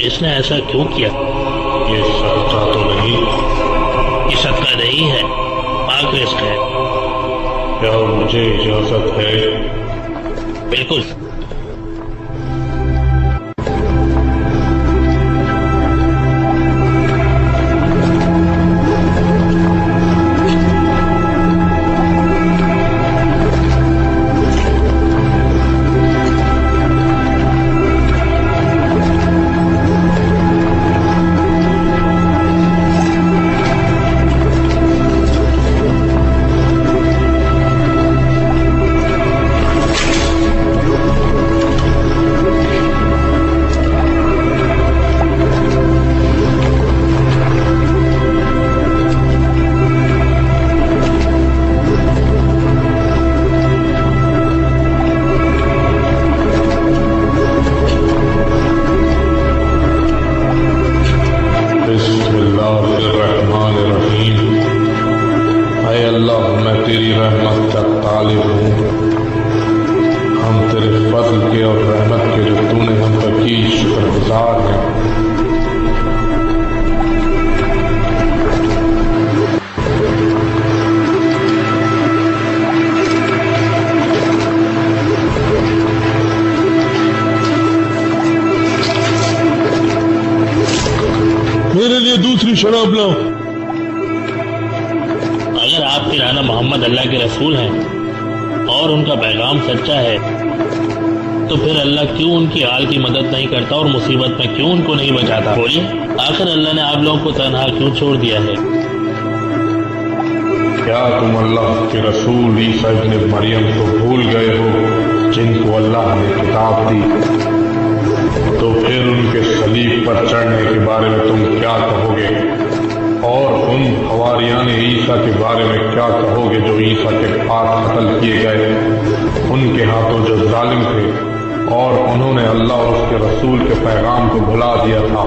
इसने ऐसा क्यों किया? ये सच्चा तो नहीं। ये सदका नहीं है, पाक रिस्क है। क्या मुझे इजाजत है? बिल्कुल। तेरी रहमत का तालिब हूँ। हम तेरे फजल के और रहमत के जो तूने हम पर की शुक्रगुजार हैं। मेरे लिए दूसरी शराब लाओ। अगर आप पिराना मोहम्मद अल्लाह के रसूल हैं और उनका पैगाम सच्चा है तो फिर अल्लाह क्यों उनकी हाल की मदद नहीं करता और मुसीबत में क्यों उनको नहीं बचाता? बोलिए, आखिर अल्लाह ने आप लोगों को तन्हा क्यों छोड़ दिया है? क्या तुम अल्लाह के रसूल ईसा इब्न मरियम को भूल गए हो, जिनको अल्लाह ने किताब दी? तो फिर उनके सलीब पर चढ़ने के बारे में तुम क्या कहोगे? और उन हवारियान ईसा के बारे में क्या कहोगे जो ईसा के पास कत्ल किए गए, उनके हाथों जो जालिम थे और उन्होंने अल्लाह और उसके रसूल के पैगाम को भुला दिया था?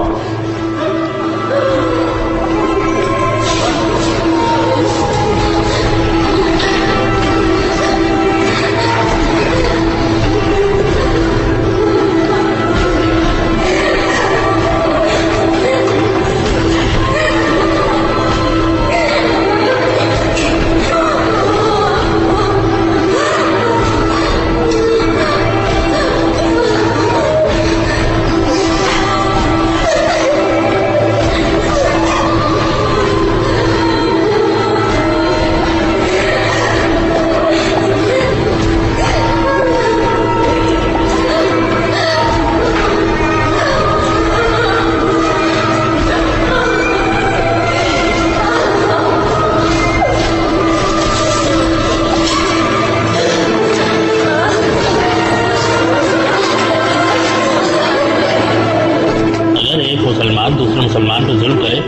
मुसलमान पर जुल्म करे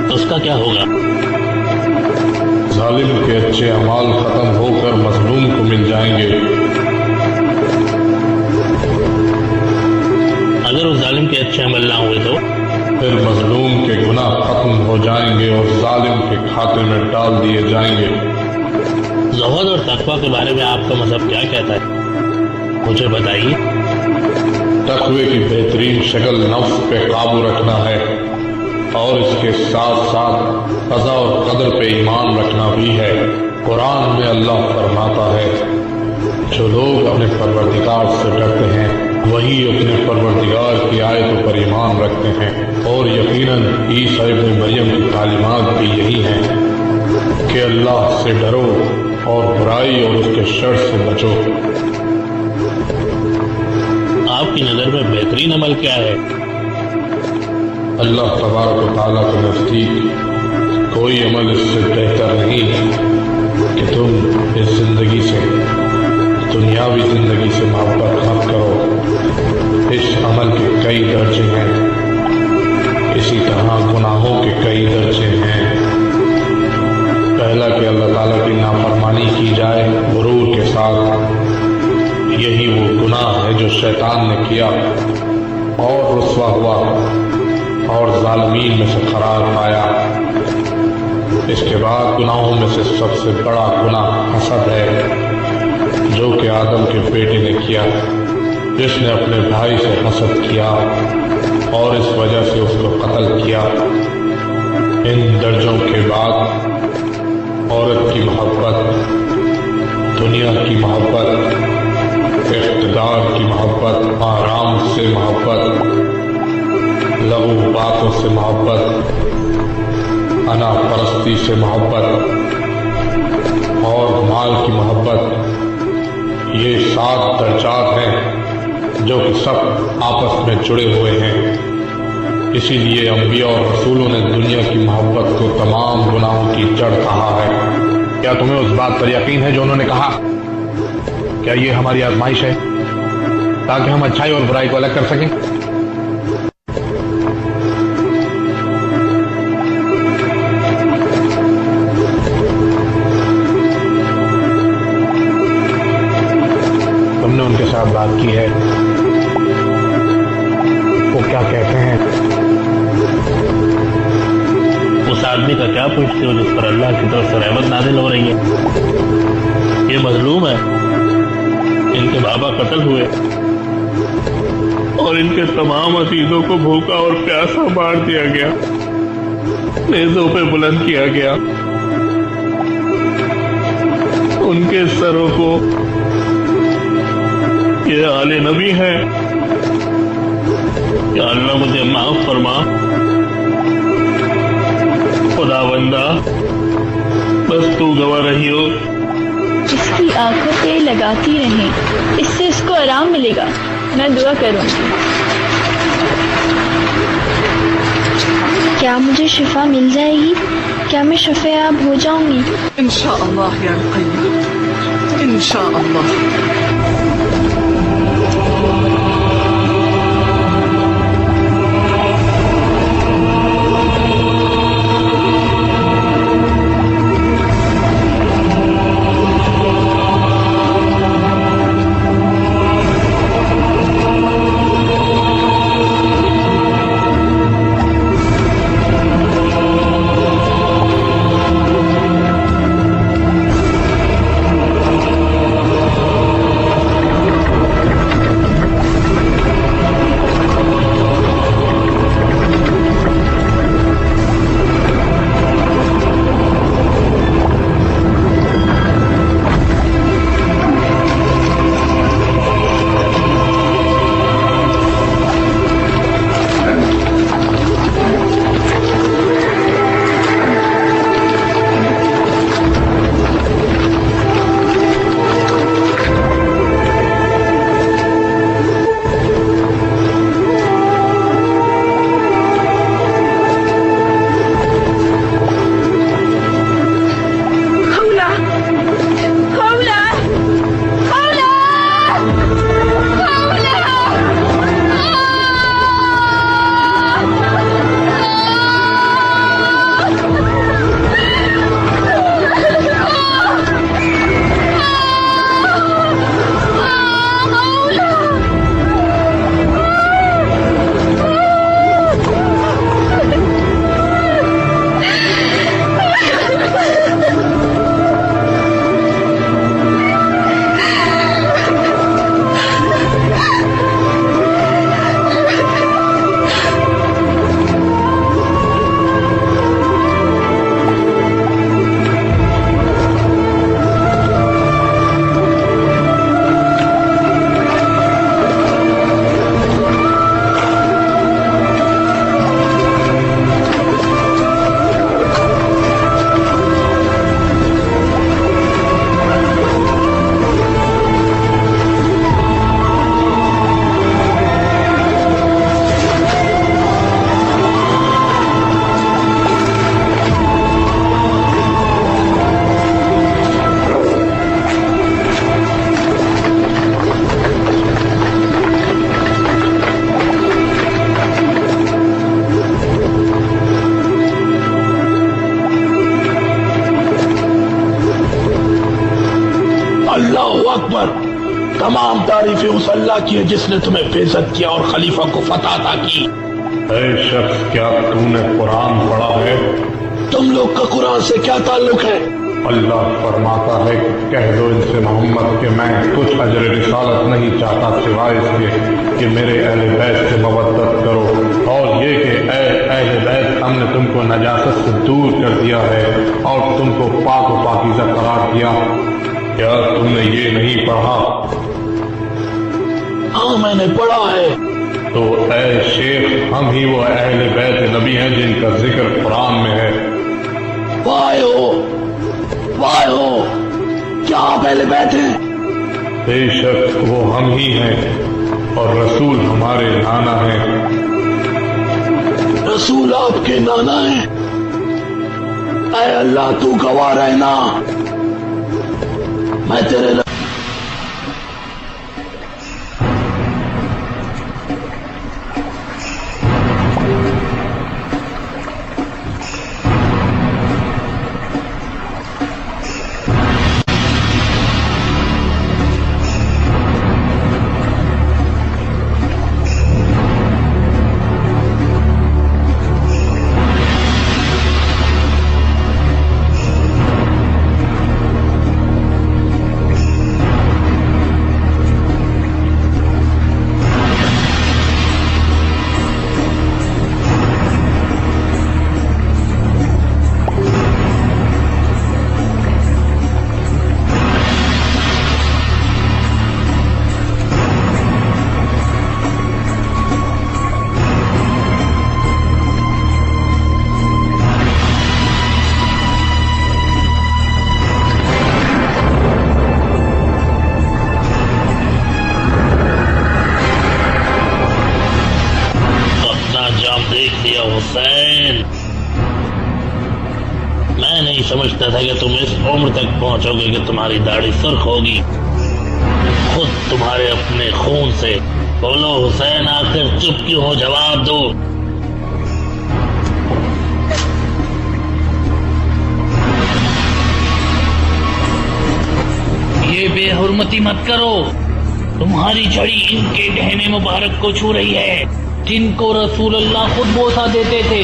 तो उसका क्या होगा? जालिम के अच्छे अमाल खत्म होकर मजलूम को मिल जाएंगे। अगर उस जालिम के अच्छे अमल ना हुए तो फिर मजलूम के गुनाह खत्म हो जाएंगे और जालिम के खाते में डाल दिए जाएंगे। ज़ुहद और तकवा के बारे में आपका मजहब क्या कहता है, मुझे बताइए। तकवे की बेहतरीन शक्ल नफ्स पे काबू रखना है और इसके साथ साथ क़ज़ा और क़दर पे ईमान रखना भी है। कुरान में अल्लाह फरमाता है, जो लोग अपने परवरदिगार से डरते हैं वही अपने परवरदिगार की आयतों पर ईमान रखते हैं। और यकीनन ईसा इब्न मरियम की तालीमात भी यही हैं कि अल्लाह से डरो और बुराई और उसके शर से बचो। आपकी नज़र में बेहतरीन अमल क्या है? अल्लाह तबारक व तआला के नज़दीक कोई अमल इससे बेहतर नहीं कि तुम इस जिंदगी से, दुनियावी जिंदगी से मोहब्बत मत करो। इस अमल के कई दर्जे हैं, इसी तरह गुनाहों के कई दर्जे हैं। पहला कि अल्लाह ताला की नाफरमानी की जाए गुरूर के साथ, यही वो गुनाह है जो शैतान ने किया और रुस्वा हुआ और जालिमीन में से करार पाया। इसके बाद गुनाहों में से सबसे बड़ा गुनाह हसद है, जो कि आदम के बेटे ने किया, जिसने अपने भाई से हसद किया और इस वजह से उसको कत्ल किया। इन दर्जों के बाद औरत की मोहब्बत, दुनिया की मोहब्बत, इख्तिदार की मोहब्बत, आराम से मोहब्बत, लघु बातों से मोहब्बत, अना परस्ती से मोहब्बत और माल की मोहब्बत, ये 7 दर्जात हैं जो कि सब आपस में जुड़े हुए हैं। इसीलिए अंबिया और रसूलों ने दुनिया की मोहब्बत को तमाम गुनाहों की जड़ कहा है। क्या तुम्हें उस बात पर यकीन है जो उन्होंने कहा? क्या ये हमारी आजमाइश है ताकि हम अच्छाई और बुराई को अलग कर सकें? तुमने उनके साथ बात की है, वो क्या कहते हैं? उस आदमी का क्या पूछते हो जिस पर अल्लाह की तरफ से रहमत नाजिल हो रही है? ये मजलूम है, इनके बाबा कत्ल हुए और इनके तमाम अजीजों को भूखा और प्यासा मार दिया गया, नेज़ों पे बुलंद किया गया। उनके सरों को ये आले नबी है। या अल्लाह मुझे माफ फरमा, खुदावंदा, बस तू गवाह रही हो। इसकी आंखों पे लगाती रहें, इससे इसको आराम मिलेगा। मैं दुआ करूंगी। क्या मुझे शिफा मिल जाएगी? क्या मैं शफ़ेआब हो जाऊंगी? इंशाअल्लाह या रुक़ैया, इंशाअल्लाह। अल्लाह अकबर। तमाम तारीफें उस अल्लाह की है जिसने तुम्हें बेइज्जत किया और खलीफा को फतह अता की। ऐ शख्स, क्या तूने कुरान पढ़ा है? तुम लोग का कुरान से क्या ताल्लुक है? अल्लाह फरमाता है, कह दो इनसे मोहम्मद कि मैं कुछ अजर रिसालत नहीं चाहता सिवाय इसके कि मेरे अहले बैत से मवद्दत करो, और ये कि ऐ अहले बैत, हमने तुमको नजासत से दूर कर दिया है और तुमको पाक व पाकीज़ा करार दिया। क्या तुमने ये नहीं पढ़ा? हाँ, मैंने पढ़ा है। तो ऐ शेख, हम ही वो अहले बैत नबी हैं जिनका जिक्र कुरान में है। वाह हो, क्या आप अहले बैत हैं? बेशक वो हम ही हैं और रसूल हमारे नाना हैं। रसूल आपके नाना हैं? ऐ अल्लाह, तू गवाह रहना, मैं तेरे हुसैन, मैं नहीं समझता था कि तुम इस उम्र तक पहुंचोगे कि तुम्हारी दाढ़ी सुर्ख होगी, खुद तुम्हारे अपने खून से। बोलो हुसैन, आखिर चुप क्यों हो? जवाब दो। ये बेहुरमती मत करो, तुम्हारी छड़ी इनके गहने मुबारक को छू रही है जिनको रसूल अल्लाह खुद बोसा देते थे।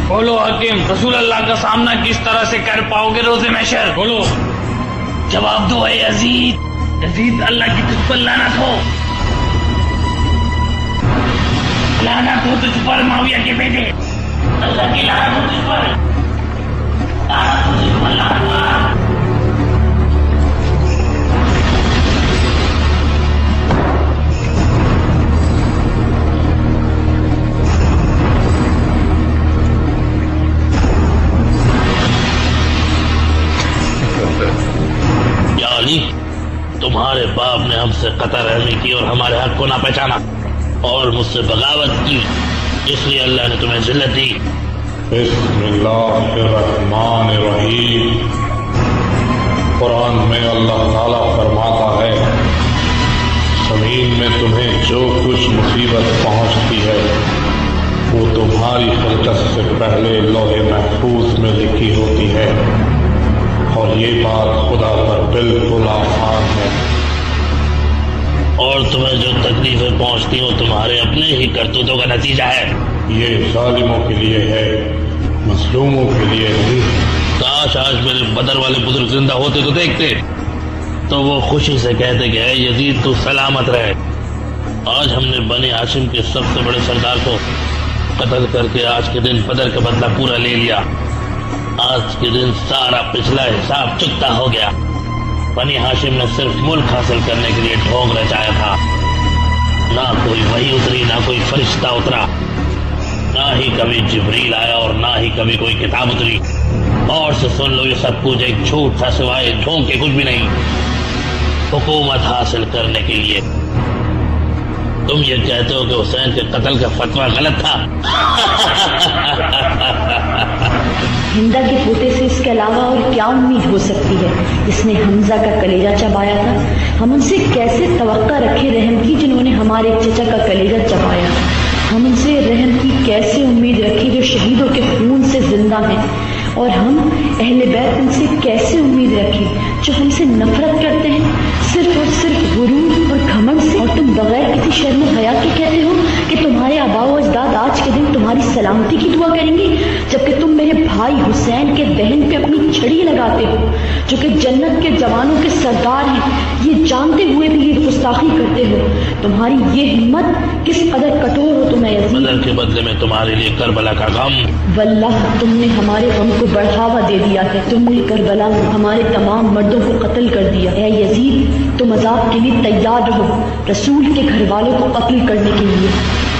बोलो हाकिम, रसूल अल्लाह का सामना किस तरह से कर पाओगे रोज़े महशर? बोलो, जवाब दो। है यजीद, अल्लाह की तुझ पर लानत हो, लानत हो तुझ पर माविया के बेटे, अल्लाह की लानत हो तुझ पर, लानत हो तुझ पर, लानत। तुम्हारे बाप ने हमसे कतर रहमी की और हमारे हक को ना पहचाना और मुझसे बगावत की, इसलिए अल्लाह ने तुम्हें जिल्लत दी। बिस्मिल्लाहिर्रहमानिर्रहीम। कुरान में अल्लाह ताला फरमाता है, जमीन में तुम्हें जो कुछ मुसीबत पहुंचती है वो तुम्हारी खिलकत से पहले लौहे महफूज में लिखी होती है, और ये बात खुदा पर बिल्कुल आसान है। और तुम्हें जो तकलीफें पहुंचती हो तुम्हारे अपने ही करतूतों का नतीजा है। ये जालिमों के लिए है, मजलूमों के लिए नहीं। काश आज मेरे बदर वाले बुजुर्ग जिंदा होते तो देखते, तो वो खुशी से कहते कि ऐ यजीद, तू सलामत रहे। आज हमने बने हाशिम के सबसे बड़े सरदार को कत्ल करके आज के दिन बदर का बदला पूरा ले लिया। आज के दिन सारा पिछला हिसाब चुकता हो गया। बनी हाशिम ने सिर्फ मुल्क हासिल करने के लिए ढोंग रचाया था। ना कोई वही उतरी, ना कोई फरिश्ता उतरा, ना ही कभी जिब्रील आया और ना ही कभी कोई किताब उतरी। और से सुन लो, ये सब कुछ एक झूठ था, सिवाय ढोंग के कुछ भी नहीं। हुकूमत हासिल करने के लिए तुम ये कहते हो कि हुसैन के कत्ल का फतवा गलत था। हिंदा के पोते से इसके अलावा और क्या उम्मीद हो सकती है? जिसने हमजा का कलेजा चबाया था, हम उनसे कैसे तवक्का रखे रहम की जिन्होंने हमारे चचा का कलेजा चबाया। हम उनसे रहम की कैसे उम्मीद रखी जो शहीदों के खून से जिंदा हैं। और हम अहले बैत उनसे कैसे उम्मीद रखें जो हमसे नफरत करते सलामती की दुआ करेंगे, जबकि तुम मेरे भाई हुसैन के दहन पे अपनी छड़ी लगाते हो, जो कि जन्नत के जवानों के सरदार हैं। ये जानते हुए भी ये गुस्ताखी करते हो। तुम्हारी ये हिम्मत किस कदर कठोर हो तुम्हें यजीद। बदर के बदले में तुम्हारे लिए करबला का गम। वल्लाह तुमने हमारे गम को बढ़ावा दे दिया है। तुमने करबला में हमारे तमाम मर्दों को कत्ल कर दिया है। यजीद तुम अजाब के लिए तैयार रहो, रसूल के घर वालों को कत्ल करने के लिए,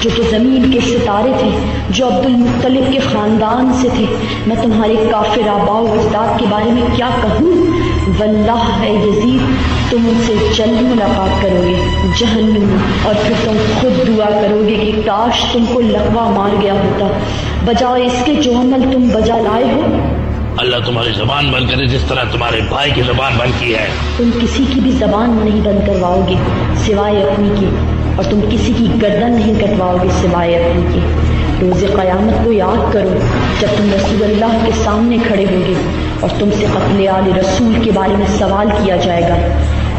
जो कि जमीन के सितारे थे, जो अब्दुल मुत्तलिब के खानदान से थे। मैं तुम्हारे काफिर आबाओ अजदाद के बारे में क्या कहूँ। वल्लाह है यजीद, तुम उनसे जल्द मुलाकात करोगे जहन्नुम में, और फिर तुम खुद दुआ करोगे कि काश तुमको लकवा मार गया होता, बजाय इसके जो अमल तुम बजा लाए हो। अल्लाह तुम्हारी जबान बंद करे जिस तरह तुम्हारे भाई की जबान बंद की है। तुम किसी की भी जबान नहीं बंद करवाओगे सिवाय अपनी की, और तुम किसी की गर्दन नहीं कटवाओगे सिवाय अपनी के। रोज़े क़यामत को याद करो, जब तुम रसूलुल्लाह के सामने खड़े होगे और तुमसे क़त्ल आले रसूल के बारे में सवाल किया जाएगा।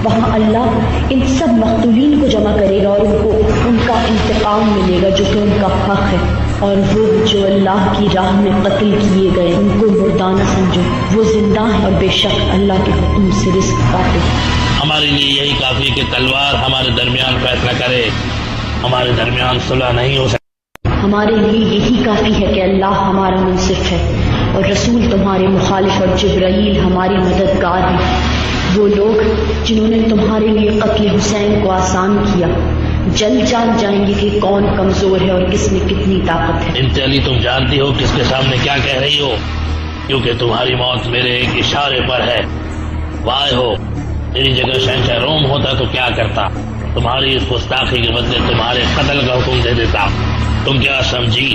वहाँ अल्लाह इन सब मक़तूलीन को जमा करेगा और उनको उनका इंतकाम मिलेगा जो कि उनका हक़ है। और वो जो अल्लाह की राह में कत्ल किए गए उनको मुर्दाना समझो, वो जिंदा है और बेशक अल्लाह के हुक्म से रिज़्क़ पाते। हमारे लिए यही काफी कि तलवार हमारे दरमियान फैसला करे, हमारे दरमियान सुलह नहीं हो सकती। हमारे लिए यही काफी है कि अल्लाह हमारा मुंसिफ है और रसूल तुम्हारे मुखालिफ और जिब्राईल हमारी मददगार हैं। वो लोग जिन्होंने तुम्हारे लिए कत्ल हुसैन को आसान किया जल्द जान जाएंगे कि कौन कमजोर है और किसमें कितनी ताकत है। इंत अली, तुम जानती हो किसके सामने क्या कह रही हो, क्योंकि तुम्हारी मौत मेरे एक इशारे पर है। वाह हो, मेरी जगह शहंशाह रोम होता तो क्या करता, तुम्हारी इस गुस्ताखी के बदले तुम्हारे कत्ल का हुक्म दे देता। तुम क्या समझी,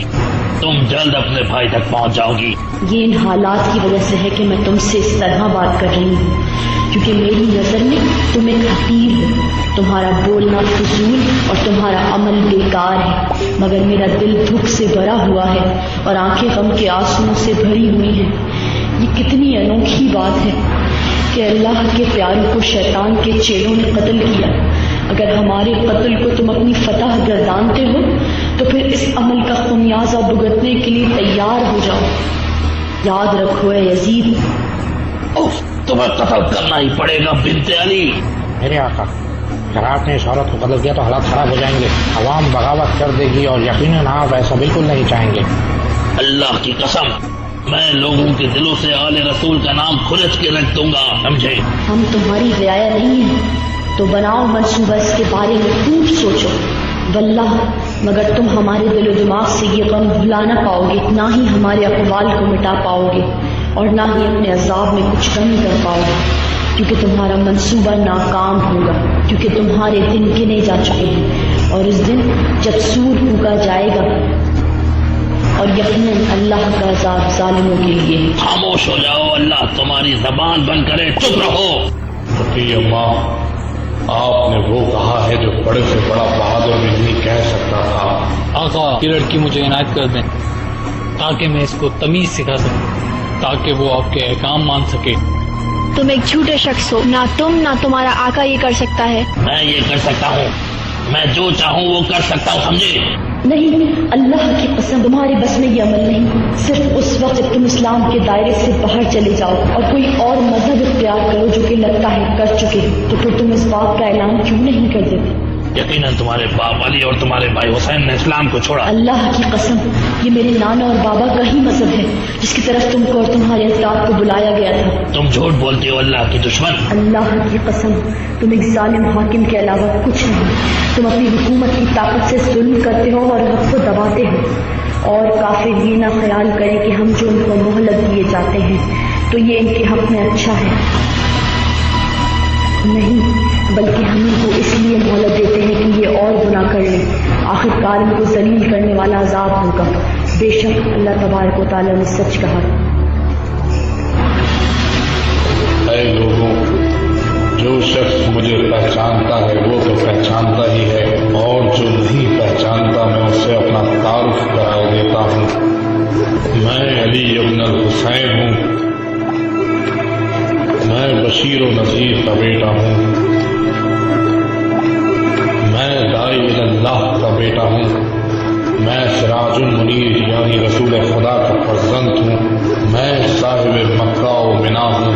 तुम जल्द अपने भाई तक पहुंच जाओगी। ये इन हालात की वजह से है कि मैं तुमसे इस तरह बात कर रही हूँ, क्योंकि मेरी नजर में तुम एक हकीर हो। तुम्हारा बोलना फजूल और तुम्हारा अमल बेकार है, मगर मेरा दिल दुख से भरा हुआ है और आंखें गम के आंसुओं से भरी हुई हैं। ये कितनी अनोखी बात है कि अल्लाह के प्यारों को शैतान के चेलों ने कत्ल किया। अगर हमारे कत्ल को तुम अपनी फतह गर्दानते हो तो फिर इस अमल का खुमियाजा भुगतने के लिए तैयार हो जाओ। याद रखो ए यजीद, तुम्हें कत्ल करना ही पड़ेगा बिन्ते अली। मेरे आका, अगर आपने इस औरत को कत्ल किया तो हालात खराब हो जाएंगे, अवाम बगावत कर देगी और यकीनन आप ऐसा बिल्कुल नहीं चाहेंगे। अल्लाह की कसम, मैं लोगों के दिलों से आले रसूल का नाम खुरच के रख दूंगा, समझे। हम तुम्हारी रियाया नहीं है तो बनाओ मंसूबा, इसके बारे में खूब सोचो। वल्लाह मगर तुम हमारे दिलो दिमाग से ये गम भुला ना पाओगे, ना ही हमारे अक़वाल को मिटा पाओगे और ना ही अपने अज़ाब में कुछ कमी कर पाओगे, क्योंकि तुम्हारा मंसूबा नाकाम होगा, क्योंकि तुम्हारे दिन गिने जा चुके हैं। और उस दिन जब सूर फूका जाएगा और यकीनन अल्लाह का अज़ाब जालिमों के लिए है। खामोश हो जाओ, अल्लाह तुम्हारी जबान बंद करे, चुप रहो। अम्मा, आपने वो कहा है जो बड़े से बड़ा बहादुर भी नहीं कह सकता था। आका, ये लड़की मुझे इनायत कर दें ताकि मैं इसको तमीज सिखा सकूं, ताकि वो आपके अहकाम मान सके। तुम एक झूठे शख्स हो, ना तुम ना तुम्हारा आका ये कर सकता है। मैं ये कर सकता हूँ, मैं जो चाहूँ वो कर सकता हूँ, समझे। नहीं, अल्लाह की कसम तुम्हारे बस में ये अमल नहीं। सिर्फ उस वक्त जब तुम इस्लाम के दायरे से बाहर चले जाओ और कोई और मजहब इख्तियार करो जो कि लगता है कर चुके, तो फिर तुम इस बात का ऐलान क्यों नहीं कर देते। यकीनन तुम्हारे बाप अली और तुम्हारे भाई हुसैन ने इस्लाम को छोड़ा। अल्लाह की कसम, ये मेरे नाना और बाबा का ही मजहब है जिसकी तरफ तुमको और तुम्हारे अजदाद को बुलाया गया था। तुम झूठ बोलते हो, अल्लाह की दुश्मन। अल्लाह की कसम, तुम एक जालिम हाकिम के अलावा कुछ नहीं। तुम अपनी हुकूमत की ताकत से जुल्म करते हो और हक को दबाते हो, और काफिर ये ना ख्याल करें कि हम जो उनको मोहलत दिए जाते हैं तो ये इनके हक में अच्छा है। नहीं, बल्कि हम इनको इसलिए मोहलत देते हैं कि ये और गुनाह कर लें। आखिरकार इनको जलील करने वाला अजाब होगा। बेशक अल्लाह तबारक व तआला ने सच कहा। ऐ लोगों, जो शख्स मुझे पहचानता है वो तो पहचानता ही है, और जो नहीं पहचानता मैं उससे अपना तारुफ करा देता हूँ। मैं अली इब्न हुसैन हूँ। मैं बशीर और नज़ीर का बेटा हूँ। मैं दाई अल्लाह का बेटा हूँ। मैं सिराजुल मुनीर यानी रसूल खुदा का फर्जंद हूँ। मैं साहिब मक्का व मिना हूँ।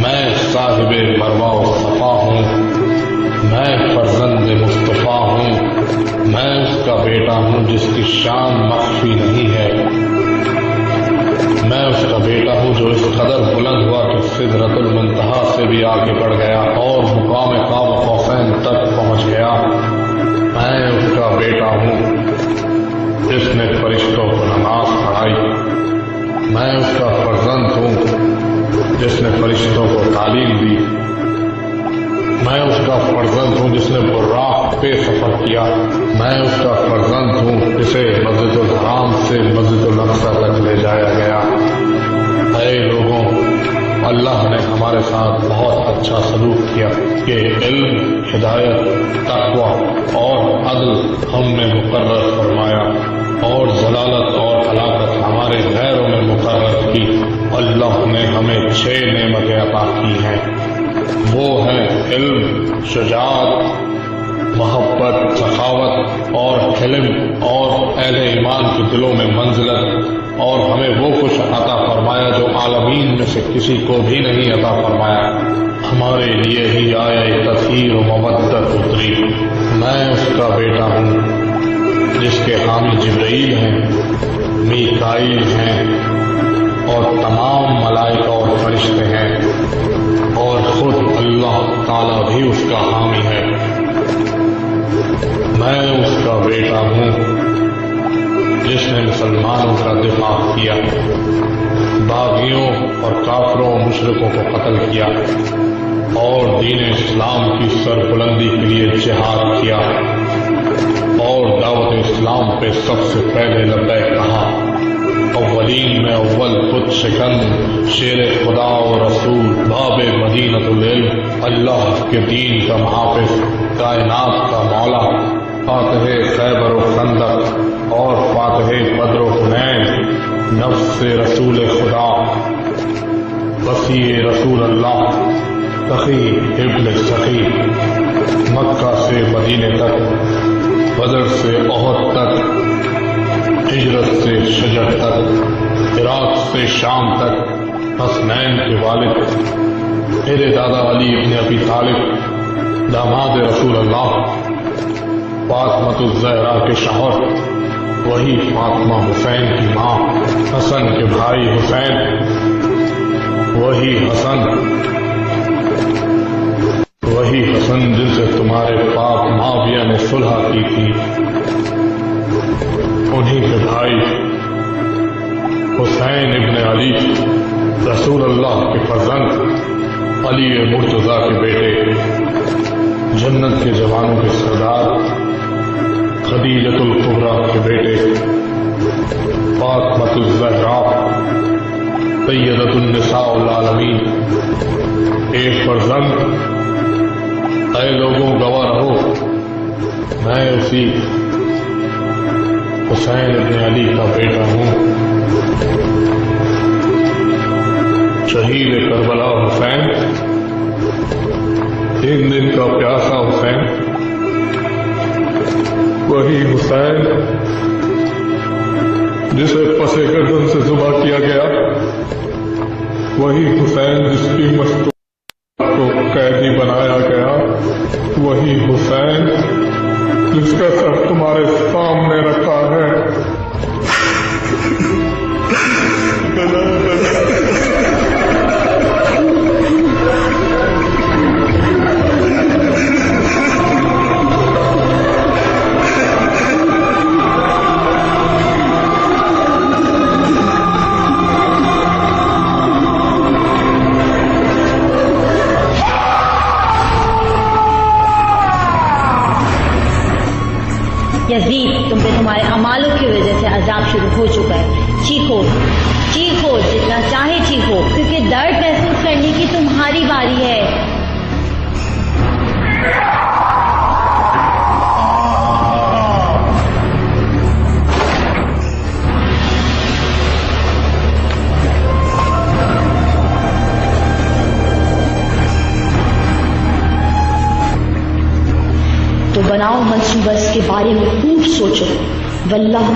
मैं साहिब मरवा व सफा हूँ। मैं फर्जंद मुस्तफ़ा हूँ। मैं उसका बेटा हूँ जिसकी शान मख्फी नहीं है। मैं उसका बेटा हूँ जो इस कदर बुलंद हुआ कि सिदरतुल मुंतहा से भी आगे बढ़ गया और मुकाम क़ाब कौसैन तक पहुँच गया। मैं उसका बेटा हूँ जिसने फरिश्तों को नमाज पढ़ाई। मैं उसका फर्जंद हूँ जिसने फरिश्तों को तालीम दी। मैं उसका फर्जंद हूँ जिसने बुर्राक पे सफर किया। मैं उसका फर्जंद हूँ जिसे मस्जिदुल हराम से मस्जिदुल अक़सा तक ले जाया गया। ऐ लोगों, अल्लाह ने हमारे साथ बहुत अच्छा सलूक किया कि इल्म, हिदायत, तक़वा और अदल हमने मुकर्रर फरमाया और जलालत और हलाकत हमारे गैरों में मुकर्रर की। अल्लाह ने हमें 6 नेमतें अता की हैं। वो है इल्म, शुजाअत, मोहब्बत, सखावत और हिल्म और अहले ईमान के दिलों में मंजिलत। और हमें वो कुछ अता फरमाया जो आलमीन में से किसी को भी नहीं अता फरमाया। हमारे लिए ही आया तस्हीर व मवद्दत उतरी। मैं उसका बेटा हूँ जिसके हामी जिब्राइल हैं, मीकाईल हैं और तमाम मलाइका और फरिश्ते हैं और खुद अल्लाह ताला भी उसका हामी है। मैं उसका बेटा हूँ जिसने मुसलमानों का दिफा किया, बागियों और काफरों मुशरिकों को कत्ल किया और दीन इस्लाम की सरबुलंदी के लिए जिहाद किया और दावत इस्लाम पे सबसे पहले लब्बैक कहा। अव्वलीन में अव्वल खुद शिकन शेर खुदा और रसूल बाब मदीनतुल इल्म, अल्लाह के दीन का मुहाफिज, कायनात का मौला, फातिह खैबर व खंदक और फातिह बद्र व हुनैन, नफ्स रसूल खुदा, वसी रसूल अल्लाह, तकी इब्न सकी, मक्का से मदीने तक, बदर से ओहद तक, हिजरत से शजर तक, इराक से शाम तक, हसनैन के वालिद, मेरे दादा अली इब्न अबी तालिब, दामाद रसूल अल्लाह, फातिमा ज़हरा के शौहर, वही फातिमा हुसैन की माँ, हसन के भाई हुसैन, वही हसन जिनसे तुम्हारे बाप माविया ने सुलह की थी, उन्हीं के भाई हुसैन इब्न अली, रसूल अल्लाह के फर्जंद, अली मुर्तज़ा के बेटे, जन्नत के जवानों के सरदार, खदीजतुल कुबरा के बेटे, फातिमा ज़हरा, सय्यदतुन निसाउल आलमीन, एक फर्जंद। ऐ लोगों, गवाह रहो, मैं उसी हुसैन इब्न अली का बेटा हूँ। शहीद करबला हुसैन, एक दिन का प्यासा हुसैन, वही हुसैन जिसे पसे गर्दन से जुबा किया गया, वही हुसैन जिसकी मस्तूर को कैदी बनाया गया, वही हुसैन जिसका सर तुम्हारे सामने रखा है। यजीद, तुम पे तुम्हारे अमालों की वजह से अजाब शुरू हो चुका है। चीखो, चीखो, जितना चाहे चीखो, क्योंकि दर्द महसूस करने की तुम्हारी बारी है। बनाओ मंसूबा, इसके बारे में खूब सोचो। वल्लाह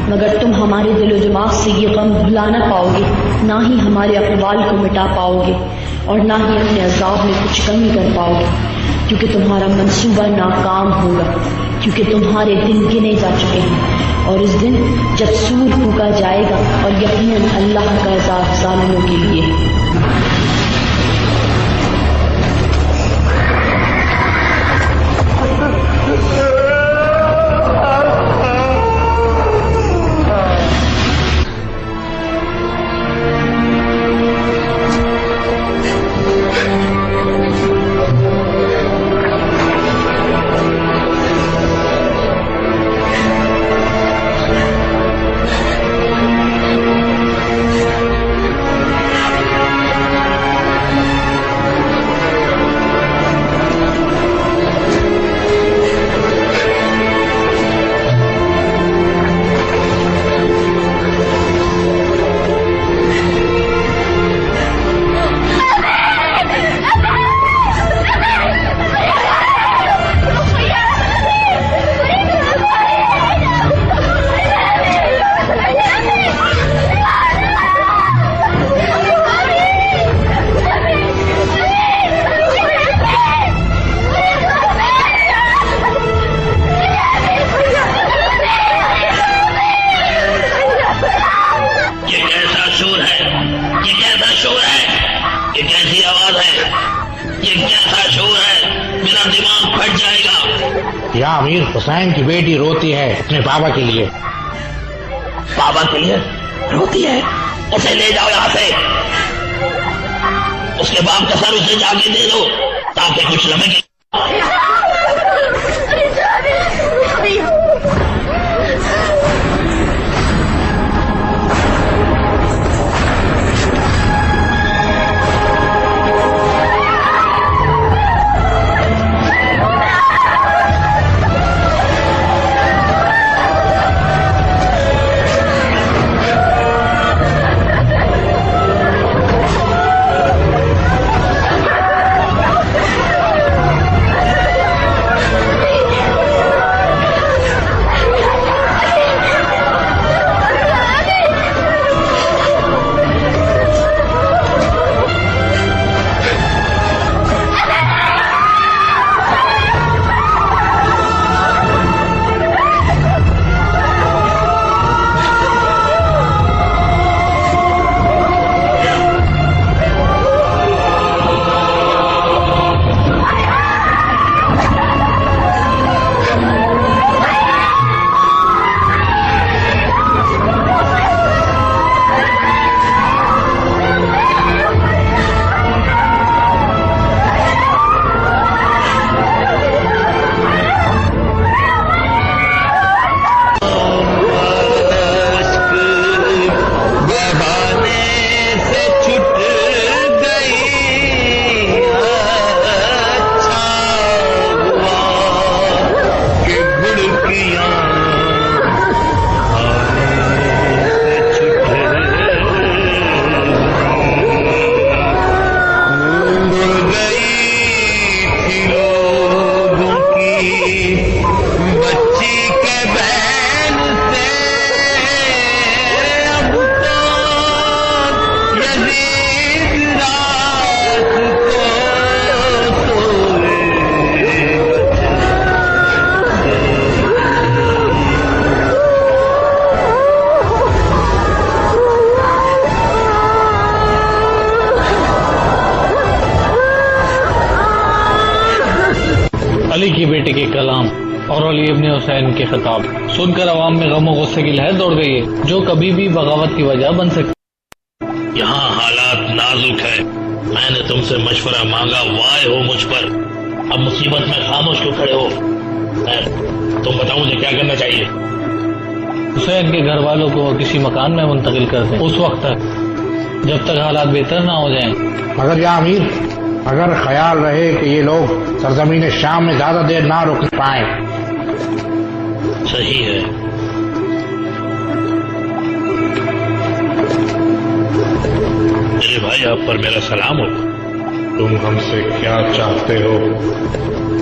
मगर तुम हमारे दिलो दिमाग से ये गम भुला ना पाओगे, ना ही हमारे अक़वाल को मिटा पाओगे और ना ही अपने अज़ाब में कुछ कमी कर पाओगे, क्योंकि तुम्हारा मंसूबा नाकाम होगा, क्योंकि तुम्हारे दिन गिने जा चुके हैं। और उस दिन जब सूर फूका जाएगा और यकीनन अल्लाह का अज़ाब ज़ालिमों के लिए। या अमीर हुसैन की बेटी रोती है अपने बाबा के लिए। बाबा के लिए रोती है? उसे ले जाओ यहाँ से, उसके बाप का सर उसे जाके दे दो ताकि कुछ लम्हे अली की बेटे के कलाम और अली इब्ने हुसैन के खिताब सुनकर अवाम में गम और गुस्से की लहर दौड़ गई है, जो कभी भी बगावत की वजह बन सकती। यहाँ हालात नाजुक है, मैंने तुमसे मशवरा मांगा, वाय हो मुझ पर, अब मुसीबत में खामोश क्यों खड़े हो? तुम बताओ मुझे क्या करना चाहिए? हुसैन के घर वालों को किसी मकान में मुंतकिल कर दें उस वक्त तक जब तक हालात बेहतर ना हो जाएं। मगर या अमीर, अगर ख्याल रहे कि ये लोग सरजमीन शाम में ज्यादा देर ना रुक पाए। सही है, मेरे भाई आप पर मेरा सलाम हो। तुम हमसे क्या चाहते हो?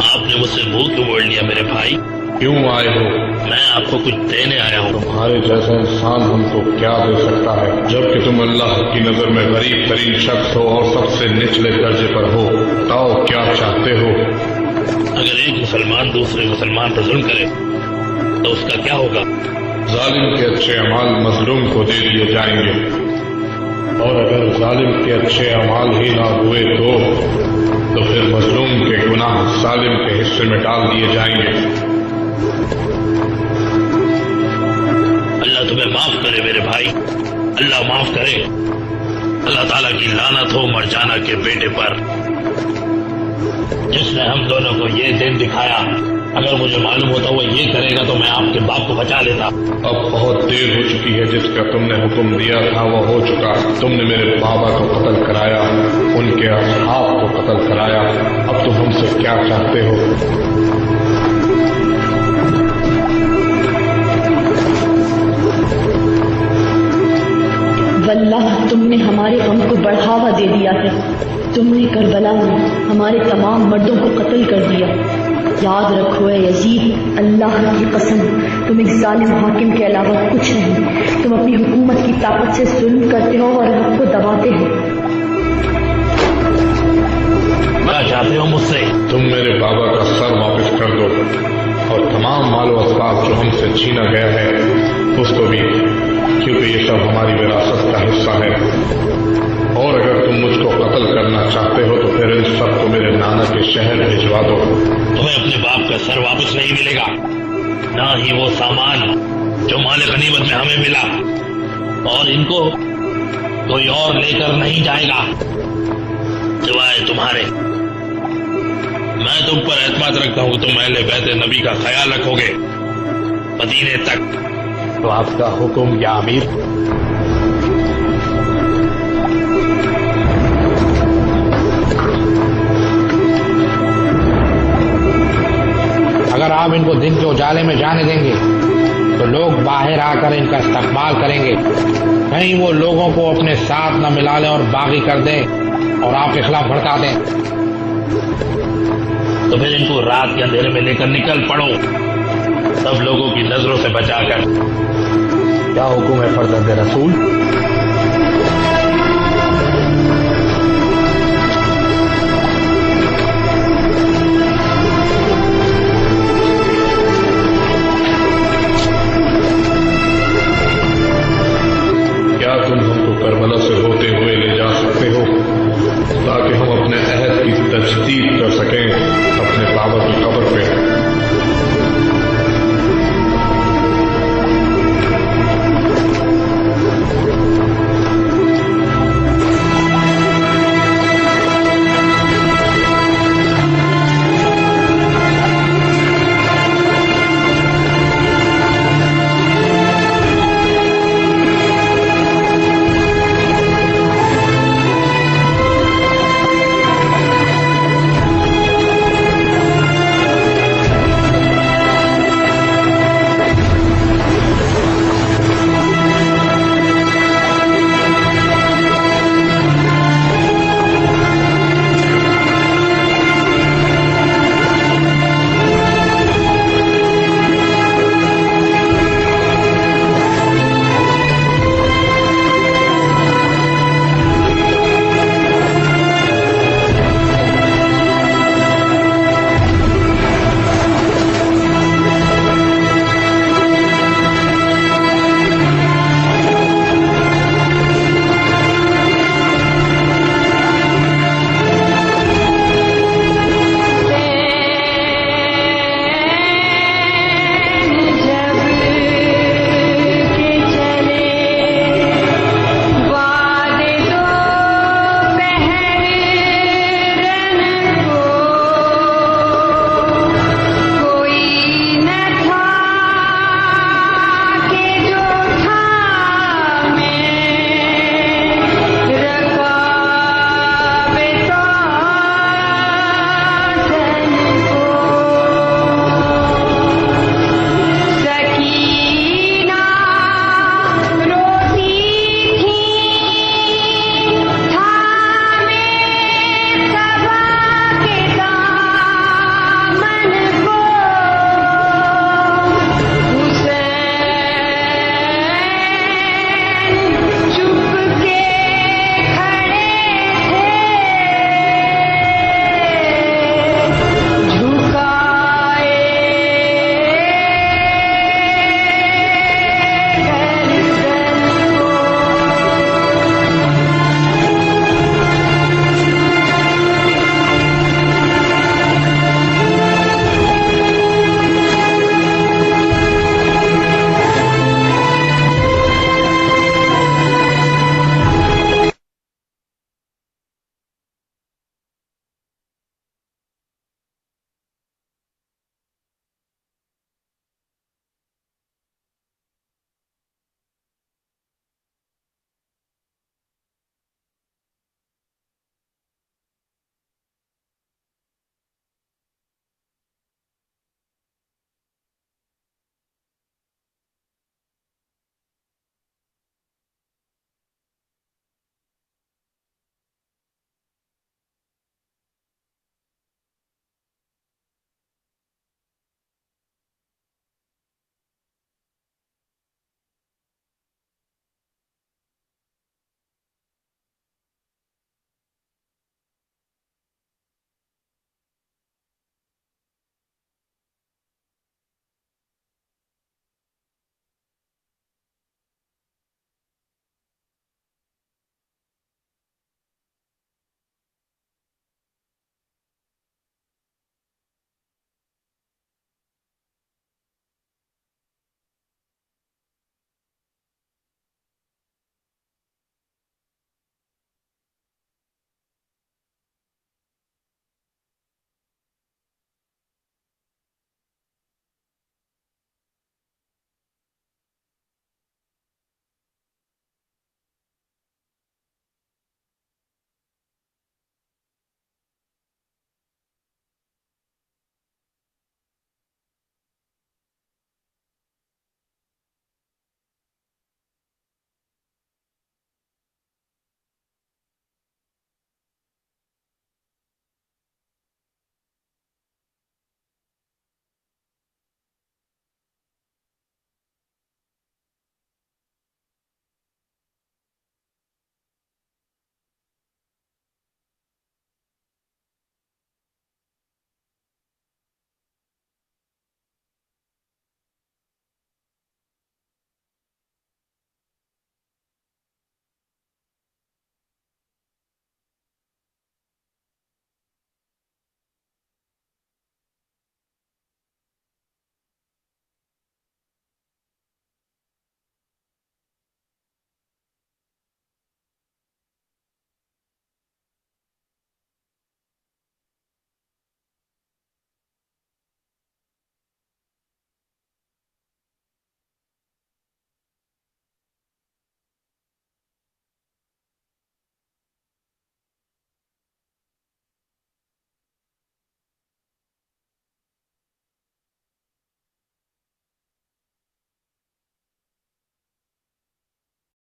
आपने मुझसे मुंह क्यों मोड़ लिया मेरे भाई? क्यों आए हो? मैं आपको कुछ देने आया हूँ। तुम्हारे जैसा इंसान हमको क्या दे सकता है, जबकि तुम अल्लाह की नजर में गरीब तरीन शख्स हो और सबसे निचले दर्जे पर हो। बताओ क्या चाहते हो? अगर एक मुसलमान दूसरे मुसलमान पर जुल्म करे तो उसका क्या होगा? जालिम के अच्छे अमाल मजलूम को दे दिए जाएंगे, और अगर जालिम के अच्छे अमाल ही ना हुए तो फिर मजलूम के गुनाह जालिम के हिस्से में डाल दिए जाएंगे। अल्लाह तुम्हें माफ करे मेरे भाई, अल्लाह माफ करे। अल्लाह ताला की लानत हो मरजाना के बेटे पर, जिसने हम दोनों को ये दिन दिखाया। अगर मुझे मालूम होता वो ये करेगा तो मैं आपके बाप को बचा लेता। अब बहुत देर हो चुकी है, जिसका तुमने हुक्म दिया था वो हो चुका। तुमने मेरे बाबा को कत्ल कराया, उनके असहाब को कत्ल कराया। अब तुम हमसे क्या चाहते हो? वल्लाह तुमने हमारे गम को बढ़ावा दे दिया है। तुमने करबला में हमारे तमाम मर्दों को कत्ल कर दिया। याद रखो है यजीद, अल्लाह की कसम, तुम एक जालिम हाकिम के अलावा कुछ नहीं। तुम अपनी हुकूमत की ताकत से जुल्म करते हो और हक को दबाते हो। क्या चाहते हो मुझसे? तुम मेरे बाबा का सर वापस कर दो और तमाम मालो असबाब जो हमसे छीना गया है उसको भी, क्योंकि ये सब हमारी विरासत का हिस्सा है। और अगर तुम मुझको कत्ल करना चाहते हो तो फिर इन सबको मेरे नाना के शहर भिजवा दो। तुम्हें अपने बाप का सर वापस नहीं मिलेगा, ना ही वो सामान जो माले गनीमत में हमें मिला, और इनको कोई और लेकर नहीं जाएगा सिवाय तुम्हारे। मैं तुम पर एतमाद रखता हूँ तुम अहले बैत नबी का ख्याल रखोगे मदीने तक। तो आपका हुक्म या अमीर? अगर आप इनको दिन के उजाले में जाने देंगे तो लोग बाहर आकर इनका इस्तकबाल करेंगे। कहीं वो लोगों को अपने साथ न मिला लें और बागी कर दें और आपके खिलाफ भड़का दें। तो फिर इनको रात के अंधेरे में लेकर निकल पड़ो, सब लोगों की नजरों से बचाकर। क्या हुक्म है फर्जंद रसूल? क्या तुम हमको करबला से होते हुए ले जा सकते हो ताकि हम अपने अहद की तजदीद कर सकें, अपने बाबा की